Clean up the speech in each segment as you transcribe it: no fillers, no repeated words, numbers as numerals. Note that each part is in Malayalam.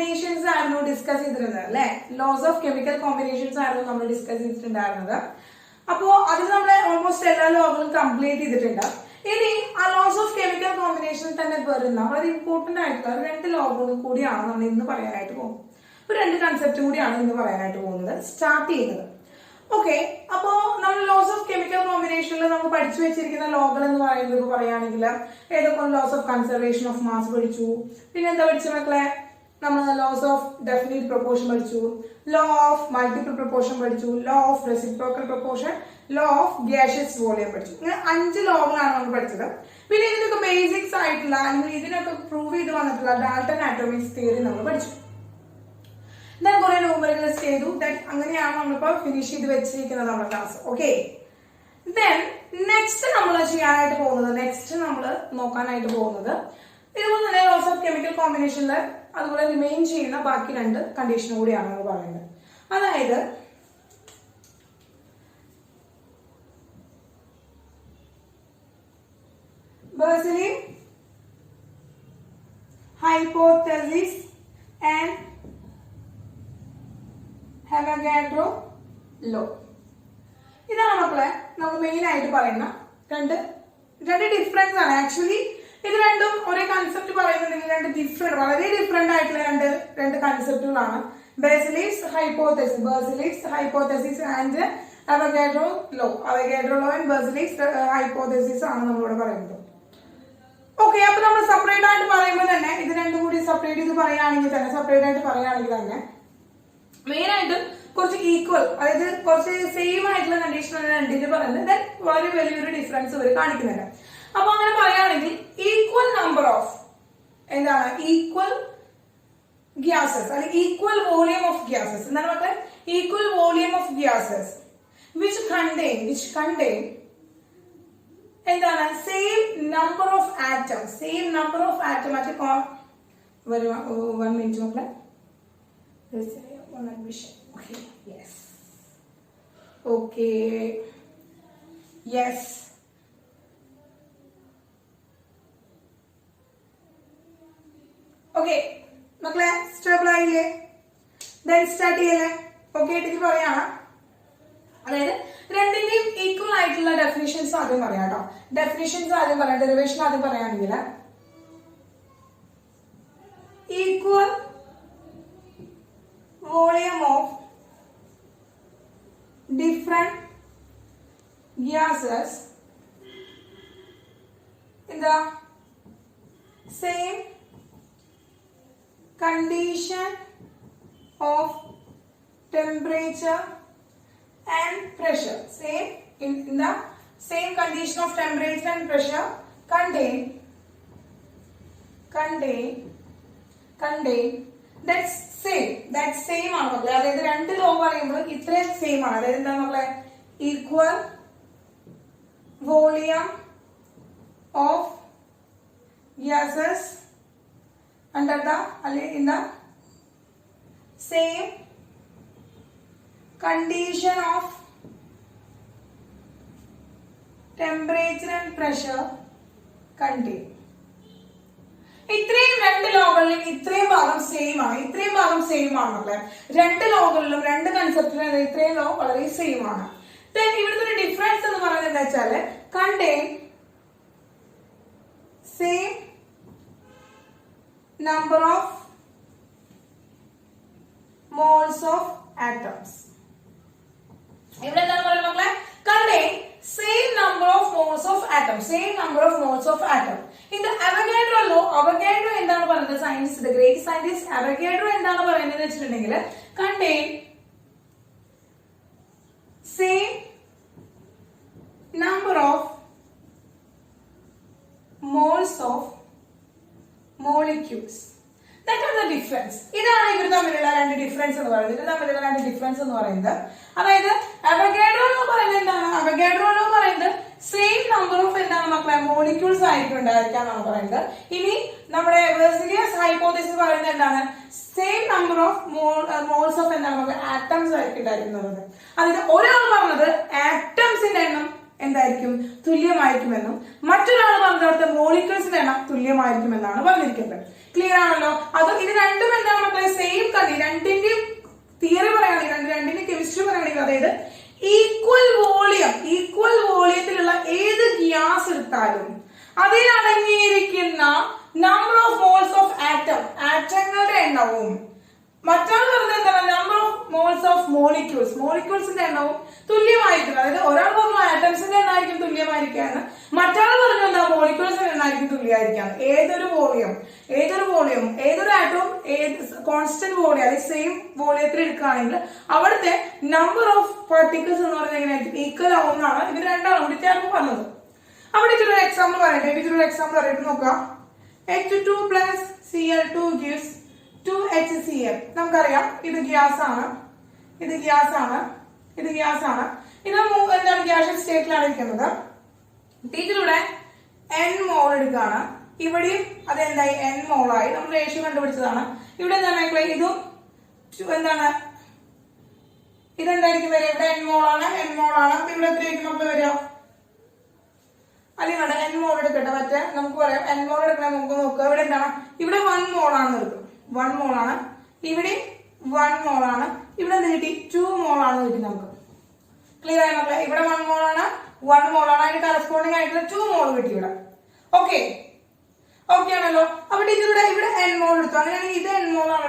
കോമ്പിനേഷൻസ് ആയിരുന്നു ഡിസ്കസ് ചെയ്തിരുന്നത് അല്ലെ. ലോസ് ഓഫ് കെമിക്കൽ കോമ്പിനേഷൻസ് ആയിരുന്നു നമ്മൾ ഡിസ്കസ് ചെയ്തിട്ടുണ്ടായിരുന്നത്. അപ്പോ അതിൽ നമ്മൾ ഓൾമോസ്റ്റ് എല്ലാ ലോകളും കംപ്ലീറ്റ് ചെയ്തിട്ടുണ്ട്. ഇനി ആ ലോസ് ഓഫ് കെമിക്കൽ കോമ്പിനേഷനിൽ തന്നെ വരുന്ന വളരെ ഇമ്പോർട്ടന്റ് ആയിട്ടുള്ള 2 ലോകളും കൂടിയാണ് നമ്മൾ ഇന്ന് പറയാനായിട്ട് പോകുന്നത്. ഒരു 2 കൺസെപ്റ്റ് കൂടിയാണ് ഇന്ന് പറയാനായിട്ട് പോകുന്നത്, സ്റ്റാർട്ട് ചെയ്യുന്നത്. ഓക്കെ, അപ്പോ നമ്മൾ ലോസ് ഓഫ് കെമിക്കൽ കോമ്പിനേഷനിൽ നമ്മൾ പഠിച്ചു വെച്ചിരിക്കുന്ന ലോകൾ എന്ന് പറയുന്നത് ഇപ്പൊ പറയുകയാണെങ്കിൽ ഏതൊക്കെ laws of conservation of mass പഠിച്ചു, പിന്നെ എന്താ പഠിച്ച മക്കളെ, നമ്മൾ ലോസ് ഓഫ് ഡെഫിനിറ്റ് പ്രൊപ്പോർഷൻ പഠിച്ചു, ലോ ഓഫ് മൾട്ടിപ്പിൾ പ്രൊപ്പോർഷൻ പഠിച്ചു, law of reciprocal proportion, law of gaseous volume പഠിച്ചു. ഇങ്ങനെ 5 ലോകളാണ് നമ്മൾ പഠിച്ചത്. പിന്നെ ഇതിനൊക്കെ ബേസിക്സ് ആയിട്ടുള്ള അല്ലെങ്കിൽ ഇതിനൊക്കെ പ്രൂവ് ചെയ്ത് വന്നിട്ടുള്ള ഡാൽട്ടൺ ആറ്റോമിക്സ് തിയറി നമ്മൾ പഠിച്ചു. ഞാൻ കുറെ ന്യൂമറിക്കൽ ലിസ്റ്റ് ചെയ്തു. അങ്ങനെയാണ് നമ്മളിപ്പോ ഫിനിഷ് ചെയ്ത് വെച്ചിരിക്കുന്നത് നമ്മുടെ ക്ലാസ്. ഓക്കെ, ദെൻ നെക്സ്റ്റ് നമ്മൾ ചെയ്യാനായിട്ട് പോകുന്നത്, നെക്സ്റ്റ് നമ്മൾ നോക്കാനായിട്ട് പോകുന്നത് ഇതുപോലെ തന്നെ ലോസ് ഓഫ് കെമിക്കൽ കോമ്പിനേഷനിൽ അതുപോലെ റിമെയിൻ ചെയ്യുന്ന ബാക്കി 2 കണ്ടീഷൻ കൂടിയാണ് നമ്മൾ പറയുന്നത്. അതായത് ബെർസലി ഹൈപ്പോതെസിസ് ആൻഡ് അവഗാഡ്രോ ലോ. ഇതാണ് മക്കളെ നമ്മൾ മെയിൻ ആയിട്ട് പറയുന്ന രണ്ട് ഡിഫറൻസ് ആണ്. ആക്ച്വലി ഇത് രണ്ടും ഒരേ കൺസെപ്റ്റ് പറയുന്നുണ്ടെങ്കിൽ 2 ഡിഫറെന്റ്, വളരെ ഡിഫറെന്റ് ആയിട്ടുള്ള രണ്ട് കൺസെപ്റ്റുകളാണ്. Berzelius hypothesis and Avogadro law. Avogadro law and Berzelius hypothesis ആണ് നമ്മളിവിടെ പറയുന്നത്. ഓക്കെ, അപ്പൊ നമ്മൾ സെപ്പറേറ്റ് ആയിട്ട് പറയുമ്പോൾ തന്നെ ഇത് രണ്ടും കൂടി സെപ്പറേറ്റ് ചെയ്ത് പറയുകയാണെങ്കിൽ തന്നെ മെയിൻ ആയിട്ട് കുറച്ച് ഈക്വൽ, അതായത് കുറച്ച് സെയിം ആയിട്ടുള്ള കണ്ടീഷനാണ് രണ്ടിന് പറയുന്നത്. ദെൻ വളരെ വലിയൊരു ഡിഫറൻസ് ഇവർ കാണിക്കുന്നുണ്ട്. അപ്പൊ അങ്ങനെ പറയുകയാണെങ്കിൽ ഈക്വൽ നമ്പർ ഓഫ് എന്താണ് ഈക്വൽ ഗ്യാസസ് അല്ലെങ്കിൽ ഈക്വൽ വോളിയം ഓഫ് ഗ്യാസസ് എന്താണ് മക്കളെ, equal volume of gases which contain എന്താണ് സെയിം നമ്പർ ഓഫ് ആറ്റം മറ്റേ 1 മിനിറ്റ് മക്കളെ. One admission. Okay. Yes. Okay. മക്കളെ സ്റ്റേബിൾ ആയില്ലേ? ദെൻ സ്റ്റാർട്ട് ചെയ്യല്ലേ? ഓക്കെ, ഇത് പറയാണ്. അതായത് രണ്ടിന്റെയും ഈക്വൽ ആയിട്ടുള്ള ഡെഫിനിഷൻസ് ആദ്യം പറയാം കേട്ടോ. ഡെറിവേഷൻ ആദ്യം പറയുകയാണെങ്കിൽ equal volume of different gases in the same condition of temperature and pressure. In the same condition of temperature and pressure contain that's same ആണ് മക്കളെ. അതായത് 2 ലോ പറയുമ്പോൾ ഇത്രയും സെയിം ആണ്. അതായത് എന്താ മക്കളെ, equal volume of gases under the അല്ലെങ്കിൽ in the same condition of temperature and pressure contain. ഇത്രയും 2 ലോകളിലും ഇത്രയും ഭാഗം സെയിം ആണ് മക്കളെ. 2 ലോകളിലും 2 കൺസെപ്റ്റിലും ഇത്രയും ലോ വളരെ സെയിം ആണ്. ഇവിടുത്തെ ഒരു ഡിഫറൻസ് എന്ന് പറയുന്നത് എന്താ വെച്ചാല് contain same number of moles of atoms. ഇവിടെ എന്താണ് പറയുന്നത് മക്കളെ, contain same number of moles of atom. In the Avogadro law, Avogadro എന്താണ് പറയുന്നത്, scientist, the great scientist Avogadro എന്താണ് പറയുന്നത് വെച്ചിട്ടുണ്ടെങ്കിൽ contain same number of moles of molecules. That is the difference. ഇതാണ് ഇവർ തമ്മിലുള്ള 2 ഡിഫറൻസ് എന്ന് പറയുന്നത്. അതായത് അവഗാഡ്രോ ലോ പറയുന്നത് എന്താണ്, സെയിം നമ്പർ ഓഫ് എന്താണ് മക്കളെ മോളിക്യൂൾസ് ആയിട്ടുണ്ടായിരിക്കാന്നാണ് പറയുന്നത്. ഇനി നമ്മുടെ ബെർസലിയസ് ഹൈപ്പോതെസിസ് പറയുന്നത് എന്താണ്, same number of moles of എന്താണ് നമുക്ക് ആറ്റംസ് ആയിരിക്കും ഉണ്ടായിരിക്കുന്നത്. അതായത് ഒരാൾ പറഞ്ഞത് ആറ്റംസിന്റെ എണ്ണം എന്തായിരിക്കും തുല്യമായിരിക്കുമെന്നും മറ്റൊരാൾ പറഞ്ഞിടത്ത് മോളിക്യൂൾസിന്റെ എണ്ണം തുല്യമായിരിക്കുമെന്നാണ് പറഞ്ഞിരിക്കുന്നത്. ക്ലിയർ ആണല്ലോ? അതും ഇത് രണ്ടും എന്താണ് മക്കളെ സെയിം കഥ. രണ്ടിന്റെയും തിയറി പറയുകയാണെങ്കിൽ രണ്ടിന്റെയും കെമിസ്ട്രി പറയുകയാണെങ്കിൽ അതായത് ഈക്വൽ വോളിയത്തിലുള്ള ഏത് ഗ്യാസ് എടുത്താലും അതിൽ അടങ്ങിയിരിക്കുന്ന നമ്പർ ഓഫ് മോൾസ് ഓഫ് ആറ്റങ്ങളുടെ എണ്ണവും മറ്റാൾ പറഞ്ഞത് എന്താണ് നമ്പർ ഓഫ് മോൾസ് ഓഫ് മോളിക്യൂൾസിന്റെ എണ്ണവും തുല്യമായിരിക്കും. അതായത് ഒരാൾ പറഞ്ഞു ആറ്റംസിന്റെ എണ്ണമായിരിക്കും തുല്യമായിരിക്കാന്ന്, മറ്റാൾ പറഞ്ഞു എന്താ മോളിക്യൂൾസിന്റെ എണ്ണമായിരിക്കും തുല്യമായിരിക്കാന്ന്. ഏതൊരു വോളിയം ഏതൊരു ആറ്റവും കോൺസ്റ്റന്റ് വോളിയം അല്ലെങ്കിൽ സെയിം വോളിയത്തിൽ എടുക്കുകയാണെങ്കിൽ അവിടുത്തെ നമ്പർ ഓഫ് പാർട്ടിക്കിൾസ് എന്ന് പറയുന്നത് എങ്ങനെയായിരിക്കും ഈക്വൽ ആവുന്നതാണ് ഇവർ രണ്ടാളും കൂടി ചേർന്ന് പറഞ്ഞത്. അവിടെ ഇതൊരു എക്സാമ്പിൾ പറയട്ടെ. നോക്കാം. H2 plus Cl2 gives 2HCl. നമുക്കറിയാം ഇത് ഗ്യാസ് ആണ്. ഇത് എന്താണ് ഗ്യാസ് സ്റ്റേറ്റിലാണ് ഇരിക്കുന്നത്. ഇതിലൂടെ n മോൾ എടുക്കുകയാണ്. ഇവിടെയും അതെന്തായി n മോളായി. നമ്മൾ റേഷ്യോ കണ്ടുപിടിച്ചതാണ്. ഇവിടെ എന്താണ് ഇതും എന്താണ് ഇതെന്തായിരിക്കും വരിക? ഇവിടെ n മോളാണ്. അപ്പൊ ഇവിടെ എത്രയായിരിക്കും നമ്മൾ വരിക? അല്ലെങ്കിൽ n മോൾ എടുക്കട്ടെ. മറ്റേ നമുക്ക് പറയാം n മോൾ എടുക്കണേ. നമുക്ക് നോക്കുക. ഇവിടെ എന്താണ്? ഇവിടെ 1 മോളാണെന്ന് എടുക്കും. 1 മോളാണ്. ഇവിടെ 1 മോളാണ്. ഇവിടെ എന്ത് കിട്ടി? 2 മോളാണെന്ന് കിട്ടി നമുക്ക്. ക്ലിയർ ആയി മക്കളെ? ഇവിടെ 1 മോളാണ്. അതിന് കറസ്പോണ്ടിങ് ആയിട്ടുള്ള 2 മോൾ കിട്ടി ഇവിടെ. ഓക്കെ ആണല്ലോ? അപ്പൊ ടീച്ചറുടെ ഇവിടെ n മോൾ എടുത്തു. അങ്ങനെയാണെങ്കിൽ ഇത് n മോളാണ്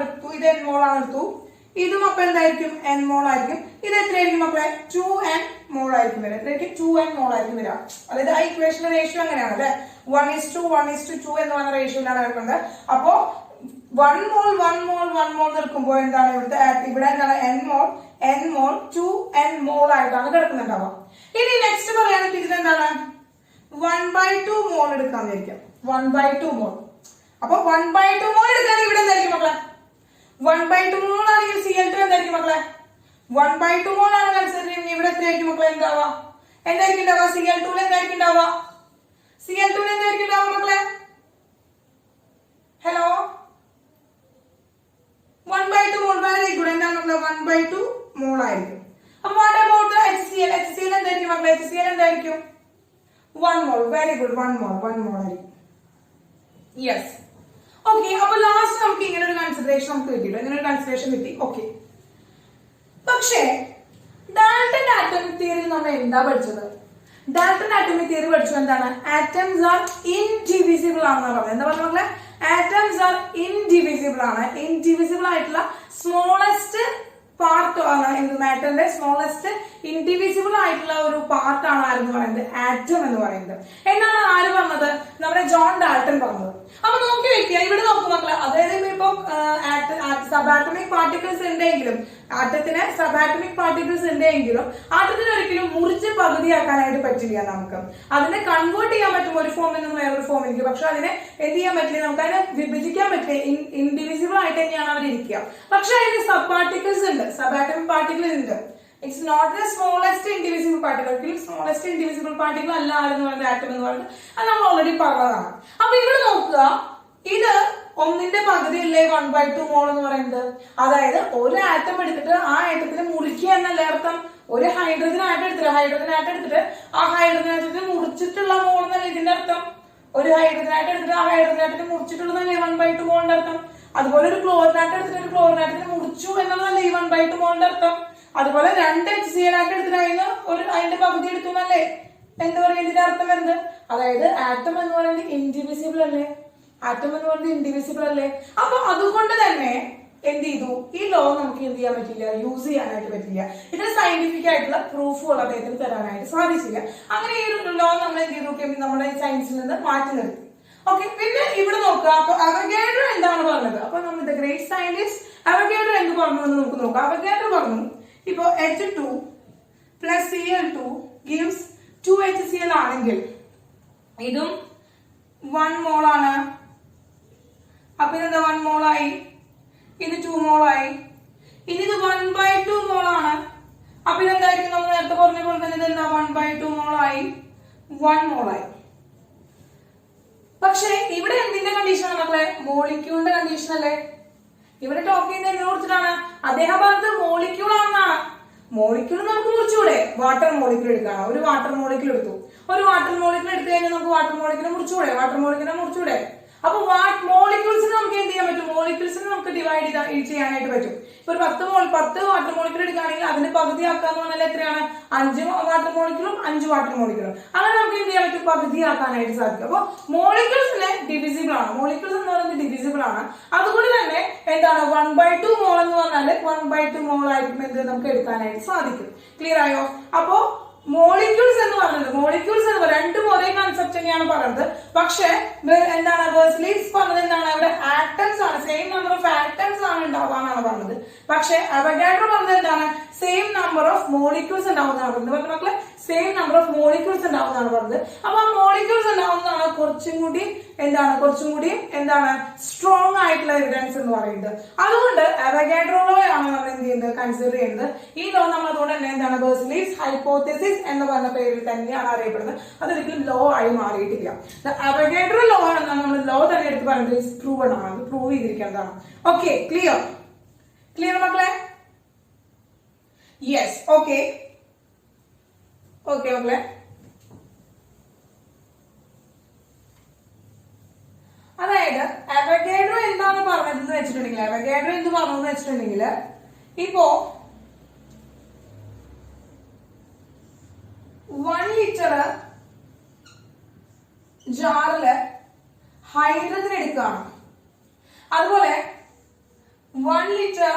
എടുത്തു. ഇതും അപ്പൊ എന്തായിരിക്കും? n മോൾ ആയിരിക്കും. ഇത് എത്രയായിരിക്കും മക്കളെ? 2n മോൾ ആയിരിക്കും വരിക. എത്രയായിരിക്കും? 2n മോൾ ആയിരിക്കും വരിക. അതായത് ആ ഇക്വേഷന്റെ റേഷ്യോ അങ്ങനെയാണ് അല്ലെ? 1:2 എന്ന് പറഞ്ഞ റേഷ്യോയിലാണ് കിടക്കുന്നത്. അപ്പോ 1 മോൾ നിൽക്കുമ്പോൾ എന്താണ് ഇവിടെ എന്താണ് n മോൾ 2n മോൾ ആയിട്ടാണ് കിടക്കുന്നുണ്ടാവുക. ഇനി നെക്സ്റ്റ് പറയുകയാണെങ്കിൽ ഇതിലെന്താണ് 1/2 മോൾ എടുക്കാന്ന് വിചാരിക്കാം. 1/2 മോൾ. അപ്പൊ 1/2 മോൾ എടുക്കുകയാണെങ്കിൽ ഇവിടെ എന്തായിരിക്കും മക്കളെ? 1/2 മോൾ ആണെങ്കിൽ Cl2 എന്തായിരിക്കും മക്കളെ? 1/2 മോൾ ആണ് കൺസിഡർ ഇവിടെ എത്രയായിരിക്കും മക്കളെ? എന്തായിരിക്കും ഉണ്ടാവുക? Cl2 എന്തായിരിക്കും ഉണ്ടാവുക മക്കളെ? Hello, 1/2 mole. Very good. എന്താണ് മക്കളെ? 1/2 മോൾ ആയിരിക്കും. അപ്പൊ വാട്ട് അബൌട്ട് HCl എന്തായിരിക്കും മക്കളെ? HCl എന്തായിരിക്കും? 1 മോൾ. Very good. 1 മോൾ ആയിരിക്കും. യെസ്. ഓക്കെ. അപ്പൊ ലാസ്റ്റ് നമുക്ക് ഇങ്ങനെ ഒരു കൺസിഡറേഷൻ കിട്ടി. ഓക്കെ. പക്ഷേ ഡാൽട്ടൺ ആറ്റോമിക് തിയറി നമ്മൾ എന്താ പഠിച്ചത്? ഡാൽട്ടൺ ആറ്റോമിക് തിയറി പഠിച്ചു എന്താണ്? ആറ്റംസ് ആർ ഇൻഡിവിസിബിൾ ആണെന്നാണ് പറഞ്ഞത്. എന്താ പറഞ്ഞ മക്കളെ? ആറ്റംസ് ആർ ഇൻഡിവിസിബിൾ ആണ്. ഇൻഡിവിസിബിൾ ആയിട്ടുള്ള സ്മോളസ്റ്റ് പാർട്ട് ആണ് എന്ത്? മാറ്ററിന്റെ സ്മോളസ്റ്റ് ഇൻഡിവിസിബിൾ ആയിട്ടുള്ള ഒരു പാർട്ട് ആണ് ആരെന്ന് പറയുന്നത്? ആറ്റം എന്ന് പറയുന്നത്. എന്നാണ് ആര് പറഞ്ഞത്? നമ്മുടെ ജോൺ ഡാൾട്ടൺ പറഞ്ഞത്. അപ്പൊ നോക്കി വെക്കുക. ഇവിടെ നോക്കൂ മക്കളെ. അതായത് ഇപ്പൊ സബാറ്റമിക് പാർട്ടിക്കിൾസ് ഉണ്ടെങ്കിലും ആറ്റത്തിന് സബാറ്റമിക് പാർട്ടിക്കിൾസ് ഉണ്ടെങ്കിലും ആറ്റത്തിന് ഒരിക്കലും മുറിച്ച് പകുതിയാക്കാനായിട്ട് പറ്റില്ല. നമുക്ക് അതിനെ കൺവേർട്ട് ചെയ്യാൻ പറ്റും ഒരു ഫോമിൽ നിന്ന് വേറൊരു ഫോമിലേക്ക്. പക്ഷെ അതിനെ എന്ത് ചെയ്യാൻ പറ്റില്ല? നമുക്ക് അതിനെ വിഭജിക്കാൻ പറ്റില്ല. ഇൻഡിവിസിബിൾ ആയിട്ട് തന്നെയാണ് അവർ ഇരിക്കുക. പക്ഷെ അതിന് സബ് പാർട്ടിക്കിൾസ് ഉണ്ട്, സബാറ്റമിക് പാർട്ടിക്കിൾസ് ഉണ്ട്. It's not the smallest indivisible particle. ഒരിക്കലും സ്മോളസ്റ്റ് ഇൻഡിവിസിബിൾ പാർട്ടിക്കിൾ അല്ല ആരെന്ന് പറയുന്നത് ആറ്റം എന്ന് പറയുന്നത്. അത് നമ്മൾ ഓൾറെഡി പറഞ്ഞതാണ്. അപ്പൊ ഇവിടെ നോക്കുക. ഇത് ഒന്നിന്റെ പകുതിയല്ലേ 1/2 മോൾ എന്ന് പറയുന്നത്. അതായത് ഒരു ആറ്റം എടുത്തിട്ട് ആ ആറ്റത്തിനെ മുറിക്കുക എന്നല്ലേ അർത്ഥം? ഒരു ഹൈഡ്രജൻ ആറ്റം എടുത്തിട്ട് ആ ഹൈഡ്രജൻ ആറ്റത്തിന് മുറിച്ചിട്ടുള്ള മോൾ എന്നല്ലേ ഇതിന്റെ അർത്ഥം? ഒരു ഹൈഡ്രജൻ ആറ്റം എടുത്തിട്ട് ആ ഹൈഡ്രജൻ ആറ്റത്തിന് മുറിച്ചിട്ടുള്ളതല്ലേ 1/2 മോളിന്റെ അർത്ഥം? അതുപോലെ ഒരു ക്ലോറിൻ ആറ്റം എടുത്തിട്ട് ഒരു ക്ലോറിൻ ആറ്റത്തിന് മുറിച്ചു എന്നുള്ളതല്ലേ ഈ 1/2 മോളിന്റെ അർത്ഥം? അതുപോലെ 2 HCl ആറ്റം എടുത്തിട്ട് അതിന്റെ പകുതി എടുത്തു എന്നല്ലേ എന്താ പറയുക ഇതിന്റെ അർത്ഥം വരുന്നത്? അതായത് ആറ്റം എന്ന് പറയുന്നത് ഇൻഡിവിസിബിൾ അല്ലേ? അപ്പൊ അതുകൊണ്ട് തന്നെ എന്ത് ചെയ്തു? ഈ ലോ നമുക്ക് എന്ത് ചെയ്യാൻ പറ്റില്ല? യൂസ് ചെയ്യാനായിട്ട് പറ്റില്ല. ഇതിന് സയന്റിഫിക് ആയിട്ടുള്ള പ്രൂഫുകൾ അദ്ദേഹത്തിന് തരാനായിട്ട് സാധിച്ചില്ല. അങ്ങനെ ഈ ഒരു ലോ നമ്മൾ എന്ത് ചെയ്തു? നമ്മുടെ സയൻസിൽ നിന്ന് മാറ്റി നിർത്തി. ഓക്കെ. പിന്നെ ഇവിടെ നോക്കുക. അപ്പൊ അവഗാഡ്രോ എന്താണ് പറഞ്ഞത്? അപ്പൊ നമ്മൾ ദ ഗ്രേറ്റ് സയന്റിസ്റ്റ് അവഗാഡ്രോ എന്ത് പറഞ്ഞു എന്ന് നമുക്ക് നോക്കാം. അവഗാഡ്രോ പറഞ്ഞു ഇപ്പൊ H2 plus Cl2 gives 2HCl ആണെങ്കിൽ ഇതും 1 മോൾ ആണ്. അപ്പൊ ഇതെന്താ 1 മോളായി. ഇത് 2 മോളായി. ഇനി ഇത് 1/2 മോളാണ്. അപ്പൊ ഇതെന്തായിരിക്കും? നമ്മൾ നേരത്തെ പറഞ്ഞ പോലെ തന്നെ ഇതെന്താ 1/2 മോളായി, 1 മോളായി. പക്ഷെ ഇവിടെ എന്തിന്റെ കണ്ടീഷനാണ് മക്കളെ? മോളിക്യൂളിന്റെ കണ്ടീഷൻ അല്ലേ? ഇവിടെ ടോക്ക് ചെയ്യുന്നത് എന്തിനെ കുറിച്ചിട്ടാണ്? അദ്ദേഹം പറഞ്ഞത് മോളിക്യൂൾ ആണെന്നാണ്. മോളിക്യൂൾ നമുക്ക് മുറിച്ചൂടെ? വാട്ടർ മോളിക്യൂൾ എടുക്കണം. ഒരു വാട്ടർ മോളിക്യൂൾ എടുത്തു. ഒരു വാട്ടർ മോളിക്യൂൾ എടുത്തു കഴിഞ്ഞാൽ നമുക്ക് വാട്ടർ മോളിക്യൂളിനെ മുറിച്ചൂടെ? വാട്ടർ മോളിക്യൂളിനെ മുറിച്ചൂടെ? അപ്പൊ മോളിക്യൂൾസിന് നമുക്ക് എന്ത് ചെയ്യാൻ പറ്റും? മോളിക്യൂൾസിന് നമുക്ക് ഡിവൈഡ് ചെയ്യാനായിട്ട് പറ്റും. ഇപ്പൊ ഒരു 10 വാട്ടർ മോളിക്യൂൾ എടുക്കുകയാണെങ്കിൽ അതിന് പകുതിയാക്കാന്ന് പറഞ്ഞാൽ എത്രയാണ്? 5 വാട്ടർ മോളിക്യൂളും 5 വാട്ടർ മോളിക്യൂളും. അങ്ങനെ നമുക്ക് എന്ത് ചെയ്യാൻ പറ്റും? പകുതിയാക്കാനായിട്ട് സാധിക്കും. അപ്പൊ മോളിക്യൂൾസിന് ഡിവിസിബിൾ ആണ്. മോളിക്യൂൾസ് എന്ന് പറയുന്നത് ഡിവിസിബിൾ ആണ്. അതുകൊണ്ട് തന്നെ എന്താണ് 1/2 മോൾ എന്ന് പറഞ്ഞാൽ 1/2 മോൾ ആയിരിക്കും എന്ത് നമുക്ക് എടുക്കാനായിട്ട് സാധിക്കും. ക്ലിയർ ആയോ? അപ്പോ മോളിക്യൂൾസ് എന്ന് പറഞ്ഞത് രണ്ടും ഒരേ കൺസെപ്റ്റ് തന്നെയാണ് പറയുന്നത്. പക്ഷെ എന്താണ് ബെർസലീസ് പറഞ്ഞത് എന്താണ്? അവിടെ ആറ്റംസ് ആണ്, സെയിം നമ്പർ ഓഫ് ആറ്റംസ് ആണ് ഉണ്ടാവാന്നാണ് പറഞ്ഞത്. പക്ഷെ അവഗാഡ്രോ പറഞ്ഞത് എന്താണ്? സെയിം നമ്പർ ഓഫ് മോളിക്യൂൾസ് ഉണ്ടാവുന്നതാണ് പറഞ്ഞത്. മക്കളെ സെയിം നമ്പർ ഓഫ് മോളിക്യൂൾസ് ഉണ്ടാവുന്നതാണ് പറഞ്ഞത്. അപ്പൊ ആ മോളിക്യൂൾസ് ഉണ്ടാവുന്നതാണ് കുറച്ചും കൂടി സ്ട്രോങ് ആയിട്ടുള്ള എവിഡൻസ് എന്ന് പറയുന്നത്. അതുകൊണ്ട് അവഗാഡ്രോ ലോ ആണ് നമ്മൾ എന്ത് ചെയ്യുന്നത്? കൺസിഡർ ചെയ്യുന്നത്. ഈ ലോ നമ്മൾ അതുകൊണ്ട് തന്നെ എന്താണ്? ബെർസലീസ് ഹൈപ്പോതെസിസ് എന്ന് പറഞ്ഞ പേരിൽ തന്നെയാണ് അറിയപ്പെടുന്നത്. അതൊരിക്കലും ലോ ആയി മാറിയിട്ടില്ല. അവഗാഡ്രോ ലോ എന്നാണ് നമ്മൾ ലോ തന്നെ എടുത്ത് പറയുന്നത്. പ്രൂവൺ ആണ്, പ്രൂവ് ചെയ്തിരിക്കുന്നതാണ്. ഓക്കെ, ക്ലിയർ മക്കളെ? യെസ്, ഓക്കെ മക്കളെ. അതായത് അവഗാഡ്രോ എന്താണ് പറഞ്ഞതെന്ന് വെച്ചിട്ടുണ്ടെങ്കിൽ ഇപ്പോ 1 ലിറ്റർ ജാറില് ഹൈഡ്രജൻ എടുക്കുകയാണ്. അതുപോലെ 1 ലിറ്റർ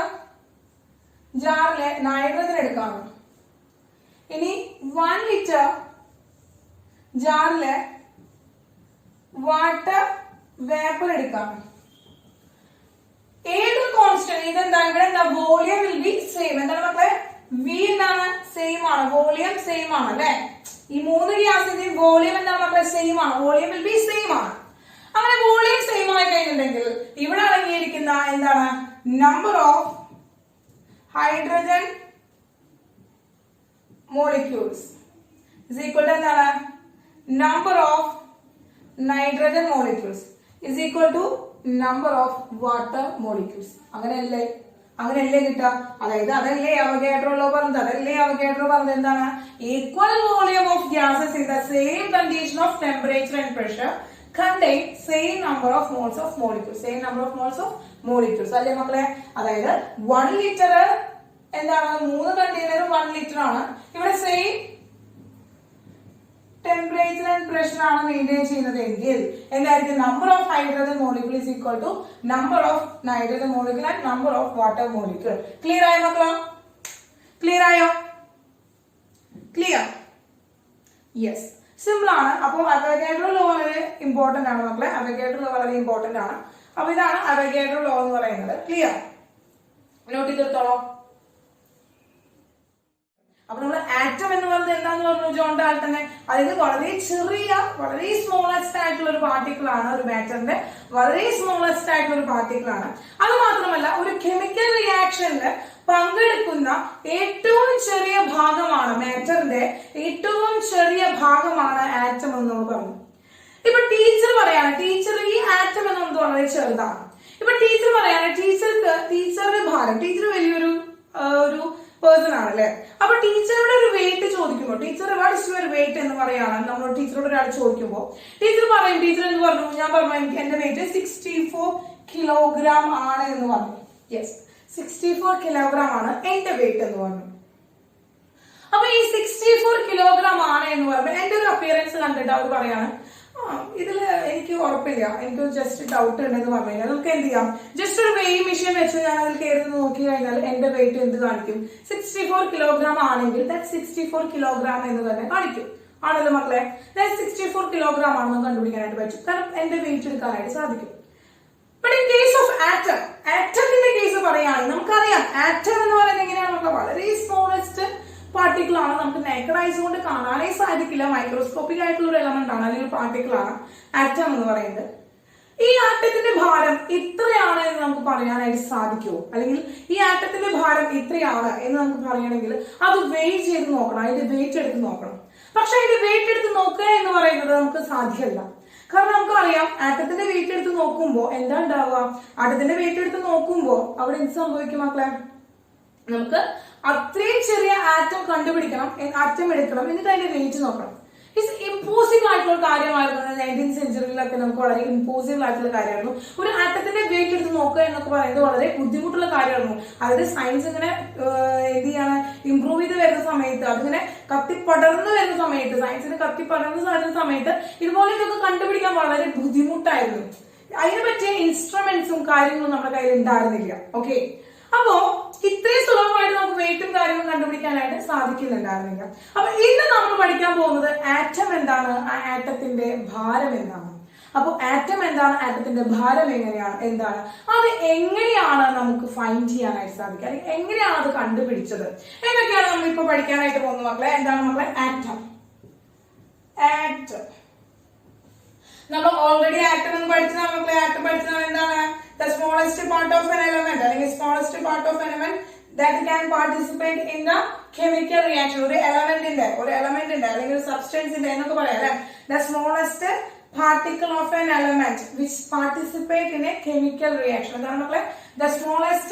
ജാറില് നൈട്രജൻ എടുക്കുകയാണ്. ഇനി 1 ലിറ്റർ ജാറില് വാട്ടർ വേപ്പർ എടുക്കുകയാണ്. ഏത് കോൺസ്റ്റന്റ് ഇതെന്താ? ഇവിടെ എന്താ? Volume will be same. എന്താണ് മക്കളെ? വി എന്താണ്? സെയിം ആണ്. വോളിയം സെയിം ആണ് അല്ലെ? ഈ 3 ഗ്യാസിന്റെയും വോളിയം എന്താണ് മക്കളെ? സെയിം ആണ്. വോളിയം വിൽ ബി സെയിം ആണ്. അങ്ങനെ വോളിയം സെയിം ആയി കഴിഞ്ഞിട്ടുണ്ടെങ്കിൽ ഇവിടെ അടങ്ങിയിരിക്കുന്ന എന്താണ്? Number of hydrogen molecules is equal to എന്താണ്? number of nitrogen molecules is equal to number of water molecules. അങ്ങനെയല്ലേ കിട്ടുക? അതായത് അതല്ലേ അവഗാഡ്രോ ലോ പറഞ്ഞത്. എന്താണ്? Equal volume of gases in the same condition of temperature and pressure contain same number of moles of molecules. അല്ലേ മക്കളെ? അതായത് 1 ലിറ്റർ എന്താണ്? 3 കണ്ടെയ്നറും 1 ലിറ്റർ ആണ്. ഇവിടെ സെയിം ടെമ്പറേച്ചർ ആൻഡ് പ്രഷർ ആണ് മെയിൻറ്റെയിൻ ചെയ്യുന്നത് എങ്കിൽ എന്തായിരിക്കും? Number of hydrogen molecule is equal to number of nitrogen molecule and number of water molecule. Clear ആയോ മക്കളോ? ക്ലിയർ? യെസ്, സിമ്പിൾ ആണ്. അപ്പോൾ അവഗാഡ്രോ ലോ വളരെ ഇമ്പോർട്ടന്റ് ആണ് മക്കളെ. അപ്പൊ ഇതാണ് അവഗാഡ്രോ ലോ എന്ന് പറയുന്നത്. ക്ലിയർ? നോട്ട് ചെയ്തെടുത്തോളൂ. അപ്പൊ നമ്മൾ ആറ്റം എന്ന് പറയുന്നത് എന്താന്ന് പറഞ്ഞു? ജോൺ ഡാൾട്ടനെ അതായത് വളരെ സ്മോളസ്റ്റ് ആയിട്ടുള്ള ഒരു പാർട്ടിക്കിൾ ആണ്. ഒരു മാറ്ററിന്റെ വളരെ സ്മോളസ്റ്റ് ആയിട്ടുള്ള ഒരു പാർട്ടിക്കിൾ ആണ്. അത് മാത്രമല്ല ഒരു കെമിക്കൽ റിയാക്ഷനിൽ പങ്കെടുക്കുന്ന ഏറ്റവും ചെറിയ ഭാഗമാണ് മാറ്ററിന്റെ ഏറ്റവും ചെറിയ ഭാഗമാണ് ആറ്റം എന്ന് നമ്മൾ പറഞ്ഞു. ഇപ്പൊ ടീച്ചർ പറയാണ് ഈ ആറ്റം എന്നുള്ളത് വളരെ ചെറുതാണ്. ഇപ്പൊ ടീച്ചർ പറയാണ് ടീച്ചറുടെ ഭാരം, ടീച്ചർ വലിയൊരു പേഴ്സൺ ആണല്ലേ. അപ്പൊ ടീച്ചറുടെ ഒരു വെയിറ്റ് ചോദിക്കുമ്പോൾ ടീച്ചർ ഒരു വെയിറ്റ് എന്ന് പറയാണ്. നമ്മൾ ടീച്ചറോട് ഒരാൾ ചോദിക്കുമ്പോൾ ടീച്ചർ എന്ത് പറഞ്ഞു? ഞാൻ പറഞ്ഞു എനിക്ക് എന്റെ വെയിറ്റ് 64 കിലോഗ്രാം ആണ് എന്ന് പറഞ്ഞു. യെസ്, 64 കിലോഗ്രാം ആണ് എന്റെ വെയിറ്റ് എന്ന് പറഞ്ഞു. അപ്പൊ ഈ 64 കിലോഗ്രാം ആണ് എന്ന് പറയുമ്പോൾ എന്റെ ഒരു അപ്പിയറൻസ് കണ്ടിട്ട് അവർ പറയാണ് ഇതില് എനിക്ക് ഉറപ്പില്ല, എനിക്ക് ജസ്റ്റ് ഡൗട്ട് ഉണ്ടെന്ന് പറഞ്ഞു കഴിഞ്ഞാൽ നമുക്ക് എന്ത് ചെയ്യാം? ജസ്റ്റ് ഒരു വെയിങ് മെഷീൻ വെച്ച് ഞാൻ അതിൽ കയറി നോക്കി കഴിഞ്ഞാൽ എന്റെ വെയിറ്റ് എന്ത് കാണിക്കും? 64 കിലോഗ്രാം ആണെങ്കിൽ 64 കിലോഗ്രാം എന്ന് തന്നെ കാണിക്കും. ആണല്ലോ മക്കളെ? 64 കിലോഗ്രാം ആണെന്ന് കണ്ടുപിടിക്കാനായിട്ട് പറ്റും. കാരണം എന്റെ വെയിറ്റ് എടുക്കാനായിട്ട് സാധിക്കും. ബട്ട് ഇൻ കേസ് ഓഫ് ആറ്റത്തിന്റെ കേസ് പറയുകയാണെങ്കിൽ നമുക്കറിയാം ആറ്റം എന്ന് പറയുന്നത് എങ്ങനെയാണ്? നമുക്ക് വളരെ സ്മോളസ്റ്റ് പാർട്ടിക്കിൾ ആണ്. നമുക്ക് നേക്കഡ് ഐസ് കൊണ്ട് കാണാനേ സാധിക്കില്ല. മൈക്രോസ്കോപ്പിക് ആയിട്ടുള്ള ഒരു എലമെന്റ് ആണ്, അല്ലെങ്കിൽ പാർട്ടിക്കിൾ ആണ് ആറ്റം എന്ന് പറയുന്നത്. ഈ ആറ്റത്തിന്റെ ഭാരം ഇത്രയാണ് എന്ന് നമുക്ക് പറയാനായിട്ട് സാധിക്കുമോ? അല്ലെങ്കിൽ ഈ ആറ്റത്തിന്റെ ഭാരം ഇത്രയാണ് എന്ന് നമുക്ക് പറയണമെങ്കിൽ അത് വെയിറ്റ് ചെയ്ത് നോക്കണം, അതിന്റെ വെയിറ്റ് എടുത്ത് നോക്കണം. പക്ഷെ അതിന്റെ വെയിറ്റ് എടുത്ത് നോക്കുക എന്ന് പറയുന്നത് നമുക്ക് സാധ്യമല്ല. കാരണം നമുക്കറിയാം ആറ്റത്തിന്റെ വെയിറ്റ് എടുത്ത് നോക്കുമ്പോൾ എന്താ ഉണ്ടാവുക? ആറ്റത്തിന്റെ വെയിറ്റ് എടുത്ത് നോക്കുമ്പോൾ അവിടെ എന്ത് സംഭവിക്കും മക്കളെ? നമുക്ക് അത്രയും ചെറിയ ആറ്റം കണ്ടുപിടിക്കണം, ആറ്റം എടുക്കണം, എന്നിട്ട് അതിന്റെ വെയിറ്റ് നോക്കണം. ഇറ്റ്സ് ഇമ്പോസിബിൾ ആയിട്ടുള്ള കാര്യമായിരുന്നു. 19th സെഞ്ചുറിയിലൊക്കെ നമുക്ക് വളരെ ഇമ്പോസിബിൾ ആയിട്ടുള്ള കാര്യമായിരുന്നു. ഒരു ആറ്റത്തിന്റെ വെയിറ്റ് എടുത്ത് നോക്കുക എന്നൊക്കെ പറയുന്നത് വളരെ ബുദ്ധിമുട്ടുള്ള കാര്യമായിരുന്നു. അതായത് സയൻസ് ഇങ്ങനെ എന്ത് ചെയ്യാണ്, ഇമ്പ്രൂവ് ചെയ്ത് വരുന്ന സമയത്ത്, അതിങ്ങനെ കത്തിപ്പടർന്നു വരുന്ന സമയത്ത്, സയൻസിന് കത്തിപ്പടർന്നു വരുന്ന സമയത്ത് ഇതുപോലെ ഇതൊക്കെ കണ്ടുപിടിക്കാൻ വളരെ ബുദ്ധിമുട്ടായിരുന്നു. അതിനെ പറ്റിയ ഇൻസ്ട്രുമെന്റ്സും കാര്യങ്ങളും നമ്മുടെ കയ്യിൽ ഉണ്ടായിരുന്നില്ല. ഓക്കെ, അപ്പോ ഇത്രയും സുലഭമായിട്ട് നമുക്ക് വെയിറ്റും കാര്യങ്ങളും കണ്ടുപിടിക്കാനായിട്ട് സാധിക്കുന്നുണ്ടായിരുന്നില്ല. അപ്പൊ ഇന്ന് നമ്മൾ പഠിക്കാൻ പോകുന്നത് ആറ്റം എന്താണ്, ആ ആറ്റത്തിന്റെ ഭാരം എന്താണ്. അപ്പൊ ആറ്റം എന്താണ്, ആറ്റത്തിന്റെ ഭാരം എന്താണ്, അത് എങ്ങനെയാണ് നമുക്ക് ഫൈൻഡ് ചെയ്യാനായിട്ട് സാധിക്കുക, അല്ലെങ്കിൽ എങ്ങനെയാണ് അത് കണ്ടുപിടിച്ചത് എന്നൊക്കെയാണ് നമ്മൾ ഇപ്പൊ പഠിക്കാനായിട്ട് പോകുന്നത് മക്കളെ. എന്താണ് മക്കളെ ആറ്റം? ആറ്റം നമ്മൾ ഓൾറെഡി ആറ്റം എന്ന് പഠിച്ചതാണ് മക്കളെ. ആറ്റം പഠിച്ചതാണ് എന്താണ്? The smallest part of an element, അല്ലെങ്കിൽ smallest part of an element that can participate in the chemical reaction. ഒരു എലമെന്റിന്റെ അല്ലെങ്കിൽ ഒരു സബ്സ്റ്റൻസിന്റെ എന്നൊക്കെ പറയാം അല്ലെ. The smallest particle of an element which participate in a chemical reaction. എന്താണ് മക്കളെ? The smallest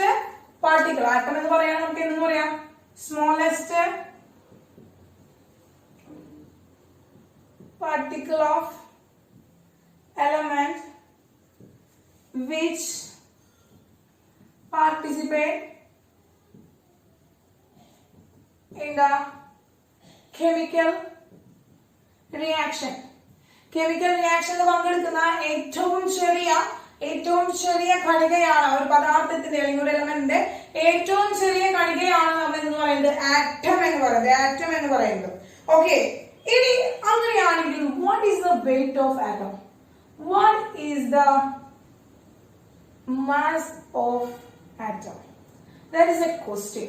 particle. ആറ്റം എന്ന് പറയാൻ നമുക്ക് എന്തെന്ന് പറയാം? Smallest particle of element which participate in the chemical reaction. Chemical reaction പങ്കെടുക്കുന്ന ഏറ്റവും ചെറിയ കണികയാണ് ഒരു പദാർത്ഥത്തിന്റെ അല്ലെങ്കിൽ ഒരു എലമെന്റിന്റെ ഏറ്റവും ചെറിയ കണികയാണ് നമ്മൾ എന്ന് പറയുന്നത് ആറ്റം എന്ന് പറയുന്നത്. ഓക്കെ, ഇനി അങ്ങനെയാണെങ്കിൽ what is the weight of atom? What is the mass of atom? That is a question.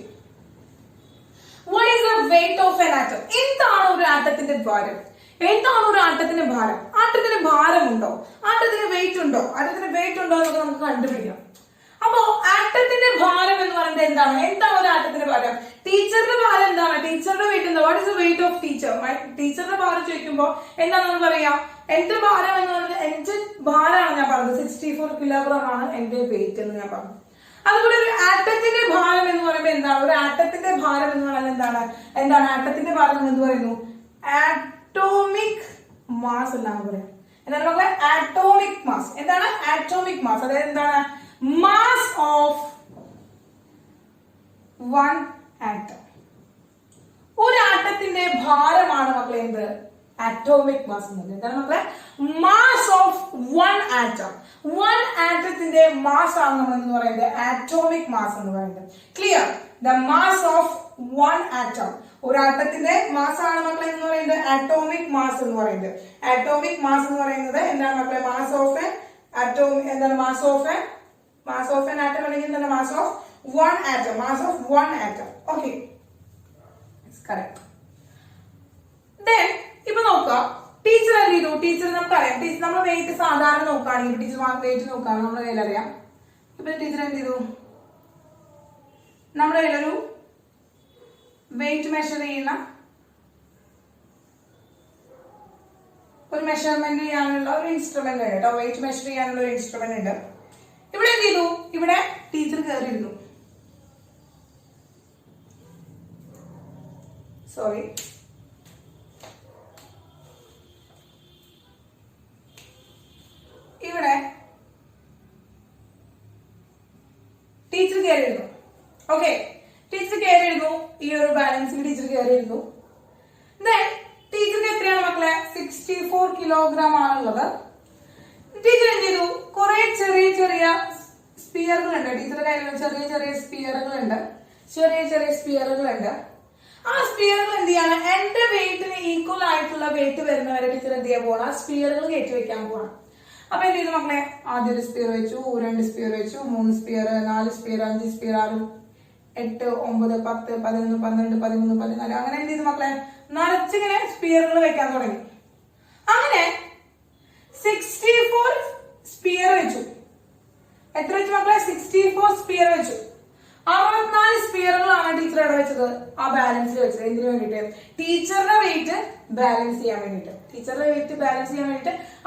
What is the weight of an atom? എന്താണ് ഒരു ആറ്റത്തിന്റെ ഭാരം? എന്താണ് ഒരു ആറ്റത്തിന്റെ ഭാരം? ആറ്റത്തിന് ഭാരമുണ്ടോ? ആറ്റത്തിന് വെയിറ്റ് ഉണ്ടോ? എന്നൊക്കെ നമുക്ക് കണ്ടുപിടിക്കണം. അപ്പോ ആറ്റത്തിന്റെ ഭാരം എന്ന് പറയുന്നത് എന്താണ് ഒരു ആറ്റത്തിന്റെ ഭാരം? ടീച്ചറുടെ ഭാരം എന്താണ്? ടീച്ചറുടെ വെയിറ്റ് എന്താ? What is the weight of teacher? ടീച്ചറുടെ ഭാരം ചോദിക്കുമ്പോൾ എന്താണ് നമ്മൾ പറയാ? എന്റെ ഭാരം എന്ന് പറയുന്നത്, എന്റെ ഭാരമാണ് ഞാൻ പറഞ്ഞത്, 64 കിലോഗ്രാം ആണ് എന്റെ വെയിറ്റ് എന്ന് ഞാൻ പറഞ്ഞു. അതുപോലെ ഒരു ആറ്റത്തിന്റെ ഭാരം എന്ന് പറയുമ്പോൾ എന്താണ്? ഒരു ആറ്റത്തിന്റെ ഭാരം എന്ന് പറയുന്നത് എന്താണ് ആറ്റത്തിന്റെ ഭാരം എന്ന് പറയുന്നു? ആറ്റോമിക് മാസ് എന്നാണ് പറയാം. എന്താണ് മക്കളെ? Atomic mass. എന്താണ് ആറ്റോമിക് മാസ്? അതായത് എന്താണ്? Mass of one atom. ഒരു ആറ്റത്തിന്റെ ഭാരമാണ് മക്കളെ എന്ത്? ആറ്റോമിക് മാസ് എന്ന് പറയുന്നത്. എന്താണ് മക്കളെ? Mass of one atom. One ആറ്റത്തിന്റെ മാസ് ആണ് നമ്മൾ എന്ന് പറയുന്നത് ആറ്റോമിക് മാസ് എന്ന് പറയുന്നത്. Clear? The mass of one atom. ഒരു ആറ്റത്തിന്റെ മാസ് ആണ് മക്കളെ എന്ന് പറയുന്നത് ആറ്റോമിക് മാസ് എന്ന് പറയുന്നത്. ആറ്റോമിക് മാസ് എന്ന് പറയുന്നത് എന്താണ് മക്കളെ? Mass of an atom. എന്താണ് മാസ് ഓഫ് എൻ ആറ്റം അല്ലെങ്കിൽ എന്താണ്? Mass of one atom. Mass of one atom. Okay, correct. Then ഇപ്പൊ നോക്കുക, ടീച്ചർ എന്ത് ചെയ്തു? ടീച്ചർ നമുക്കറിയാം, ടീച്ചർ നമ്മൾ വെയിറ്റ് സാധാരണ നോക്കുകയാണെങ്കിൽ ടീച്ചർ വെയിറ്റ് നോക്കുകയാണെങ്കിൽ നമ്മുടെ കയ്യിലറിയാം. ഇപ്പൊ ടീച്ചർ എന്ത് ചെയ്തു? നമ്മുടെ കയ്യിലൊരു വെയിറ്റ് മെഷർ ചെയ്യുന്ന ഒരു മെഷർമെന്റ് ചെയ്യാനുള്ള ഒരു ഇൻസ്ട്രുമെന്റ് ഉണ്ട് കേട്ടോ. വെയിറ്റ് മെഷർ ചെയ്യാനുള്ള ഒരു ഇൻസ്ട്രുമെന്റ് ഉണ്ട്. ഇവിടെ എന്ത് ചെയ്തു? ഇവിടെ ടീച്ചർ കയറിയിരുന്നു. സോറി, ഇവിടെ ടീച്ചർ കയറിയിരുന്നു. ഓക്കെ, ടീച്ചർ കയറിയിരുന്നു. ഈ ഒരു ബാലൻസിൽ ടീച്ചർ കയറിയിരുന്നു. ടീച്ചർക്ക് എത്രയാണ് മക്കളെ? 64 കിലോഗ്രാം ആണുള്ളത്. ടീച്ചർ എന്ത് ചെയ്തു? കുറെ ചെറിയ സ്പിയറുകൾ ഉണ്ട് ടീച്ചറുടെ കയ്യിൽ. ചെറിയ സ്പിയറുകൾ ഉണ്ട്. ആ സ്പിയറുകൾ എന്ത് ചെയ്യാണ്? എന്റെ വെയിറ്റിന് ഈക്വൽ ആയിട്ടുള്ള വെയിറ്റ് വരുന്നവരെ ടീച്ചർ എന്ത് ചെയ്യാൻ പോകണം? സ്പിയറുകൾ കയറ്റി വെക്കാൻ പോകണം. അപ്പൊ എന്ത് ചെയ്തു മക്കളെ? ആദ്യം ഒരു സ്പിയർ വെച്ചു, 2 സ്പിയർ വെച്ചു, 3 സ്പിയർ, 4 സ്പിയർ, 5 സ്പിയർ, 6, 8, 9, 10, 11, 12, 13, 14. അങ്ങനെ എന്ത് ചെയ്തു മക്കളെ? നിറച്ചിങ്ങനെ സ്പിയറുകൾ വെക്കാൻ തുടങ്ങി. അങ്ങനെ 64 സ്പിയർ വെച്ചു. എത്ര വെച്ചു മക്കളെ? 64 സ്പിയർ വെച്ചു. 64 സ്പിയറുകളാണ് ടീച്ചർ എവിടെ വെച്ചത്? ആ ബാലൻസിൽ വെച്ചത്. എന്തിനു വേണ്ടിട്ട്? ടീച്ചറുടെ വെയിറ്റ് ബാലൻസ് ചെയ്യാൻ വേണ്ടിട്ട്.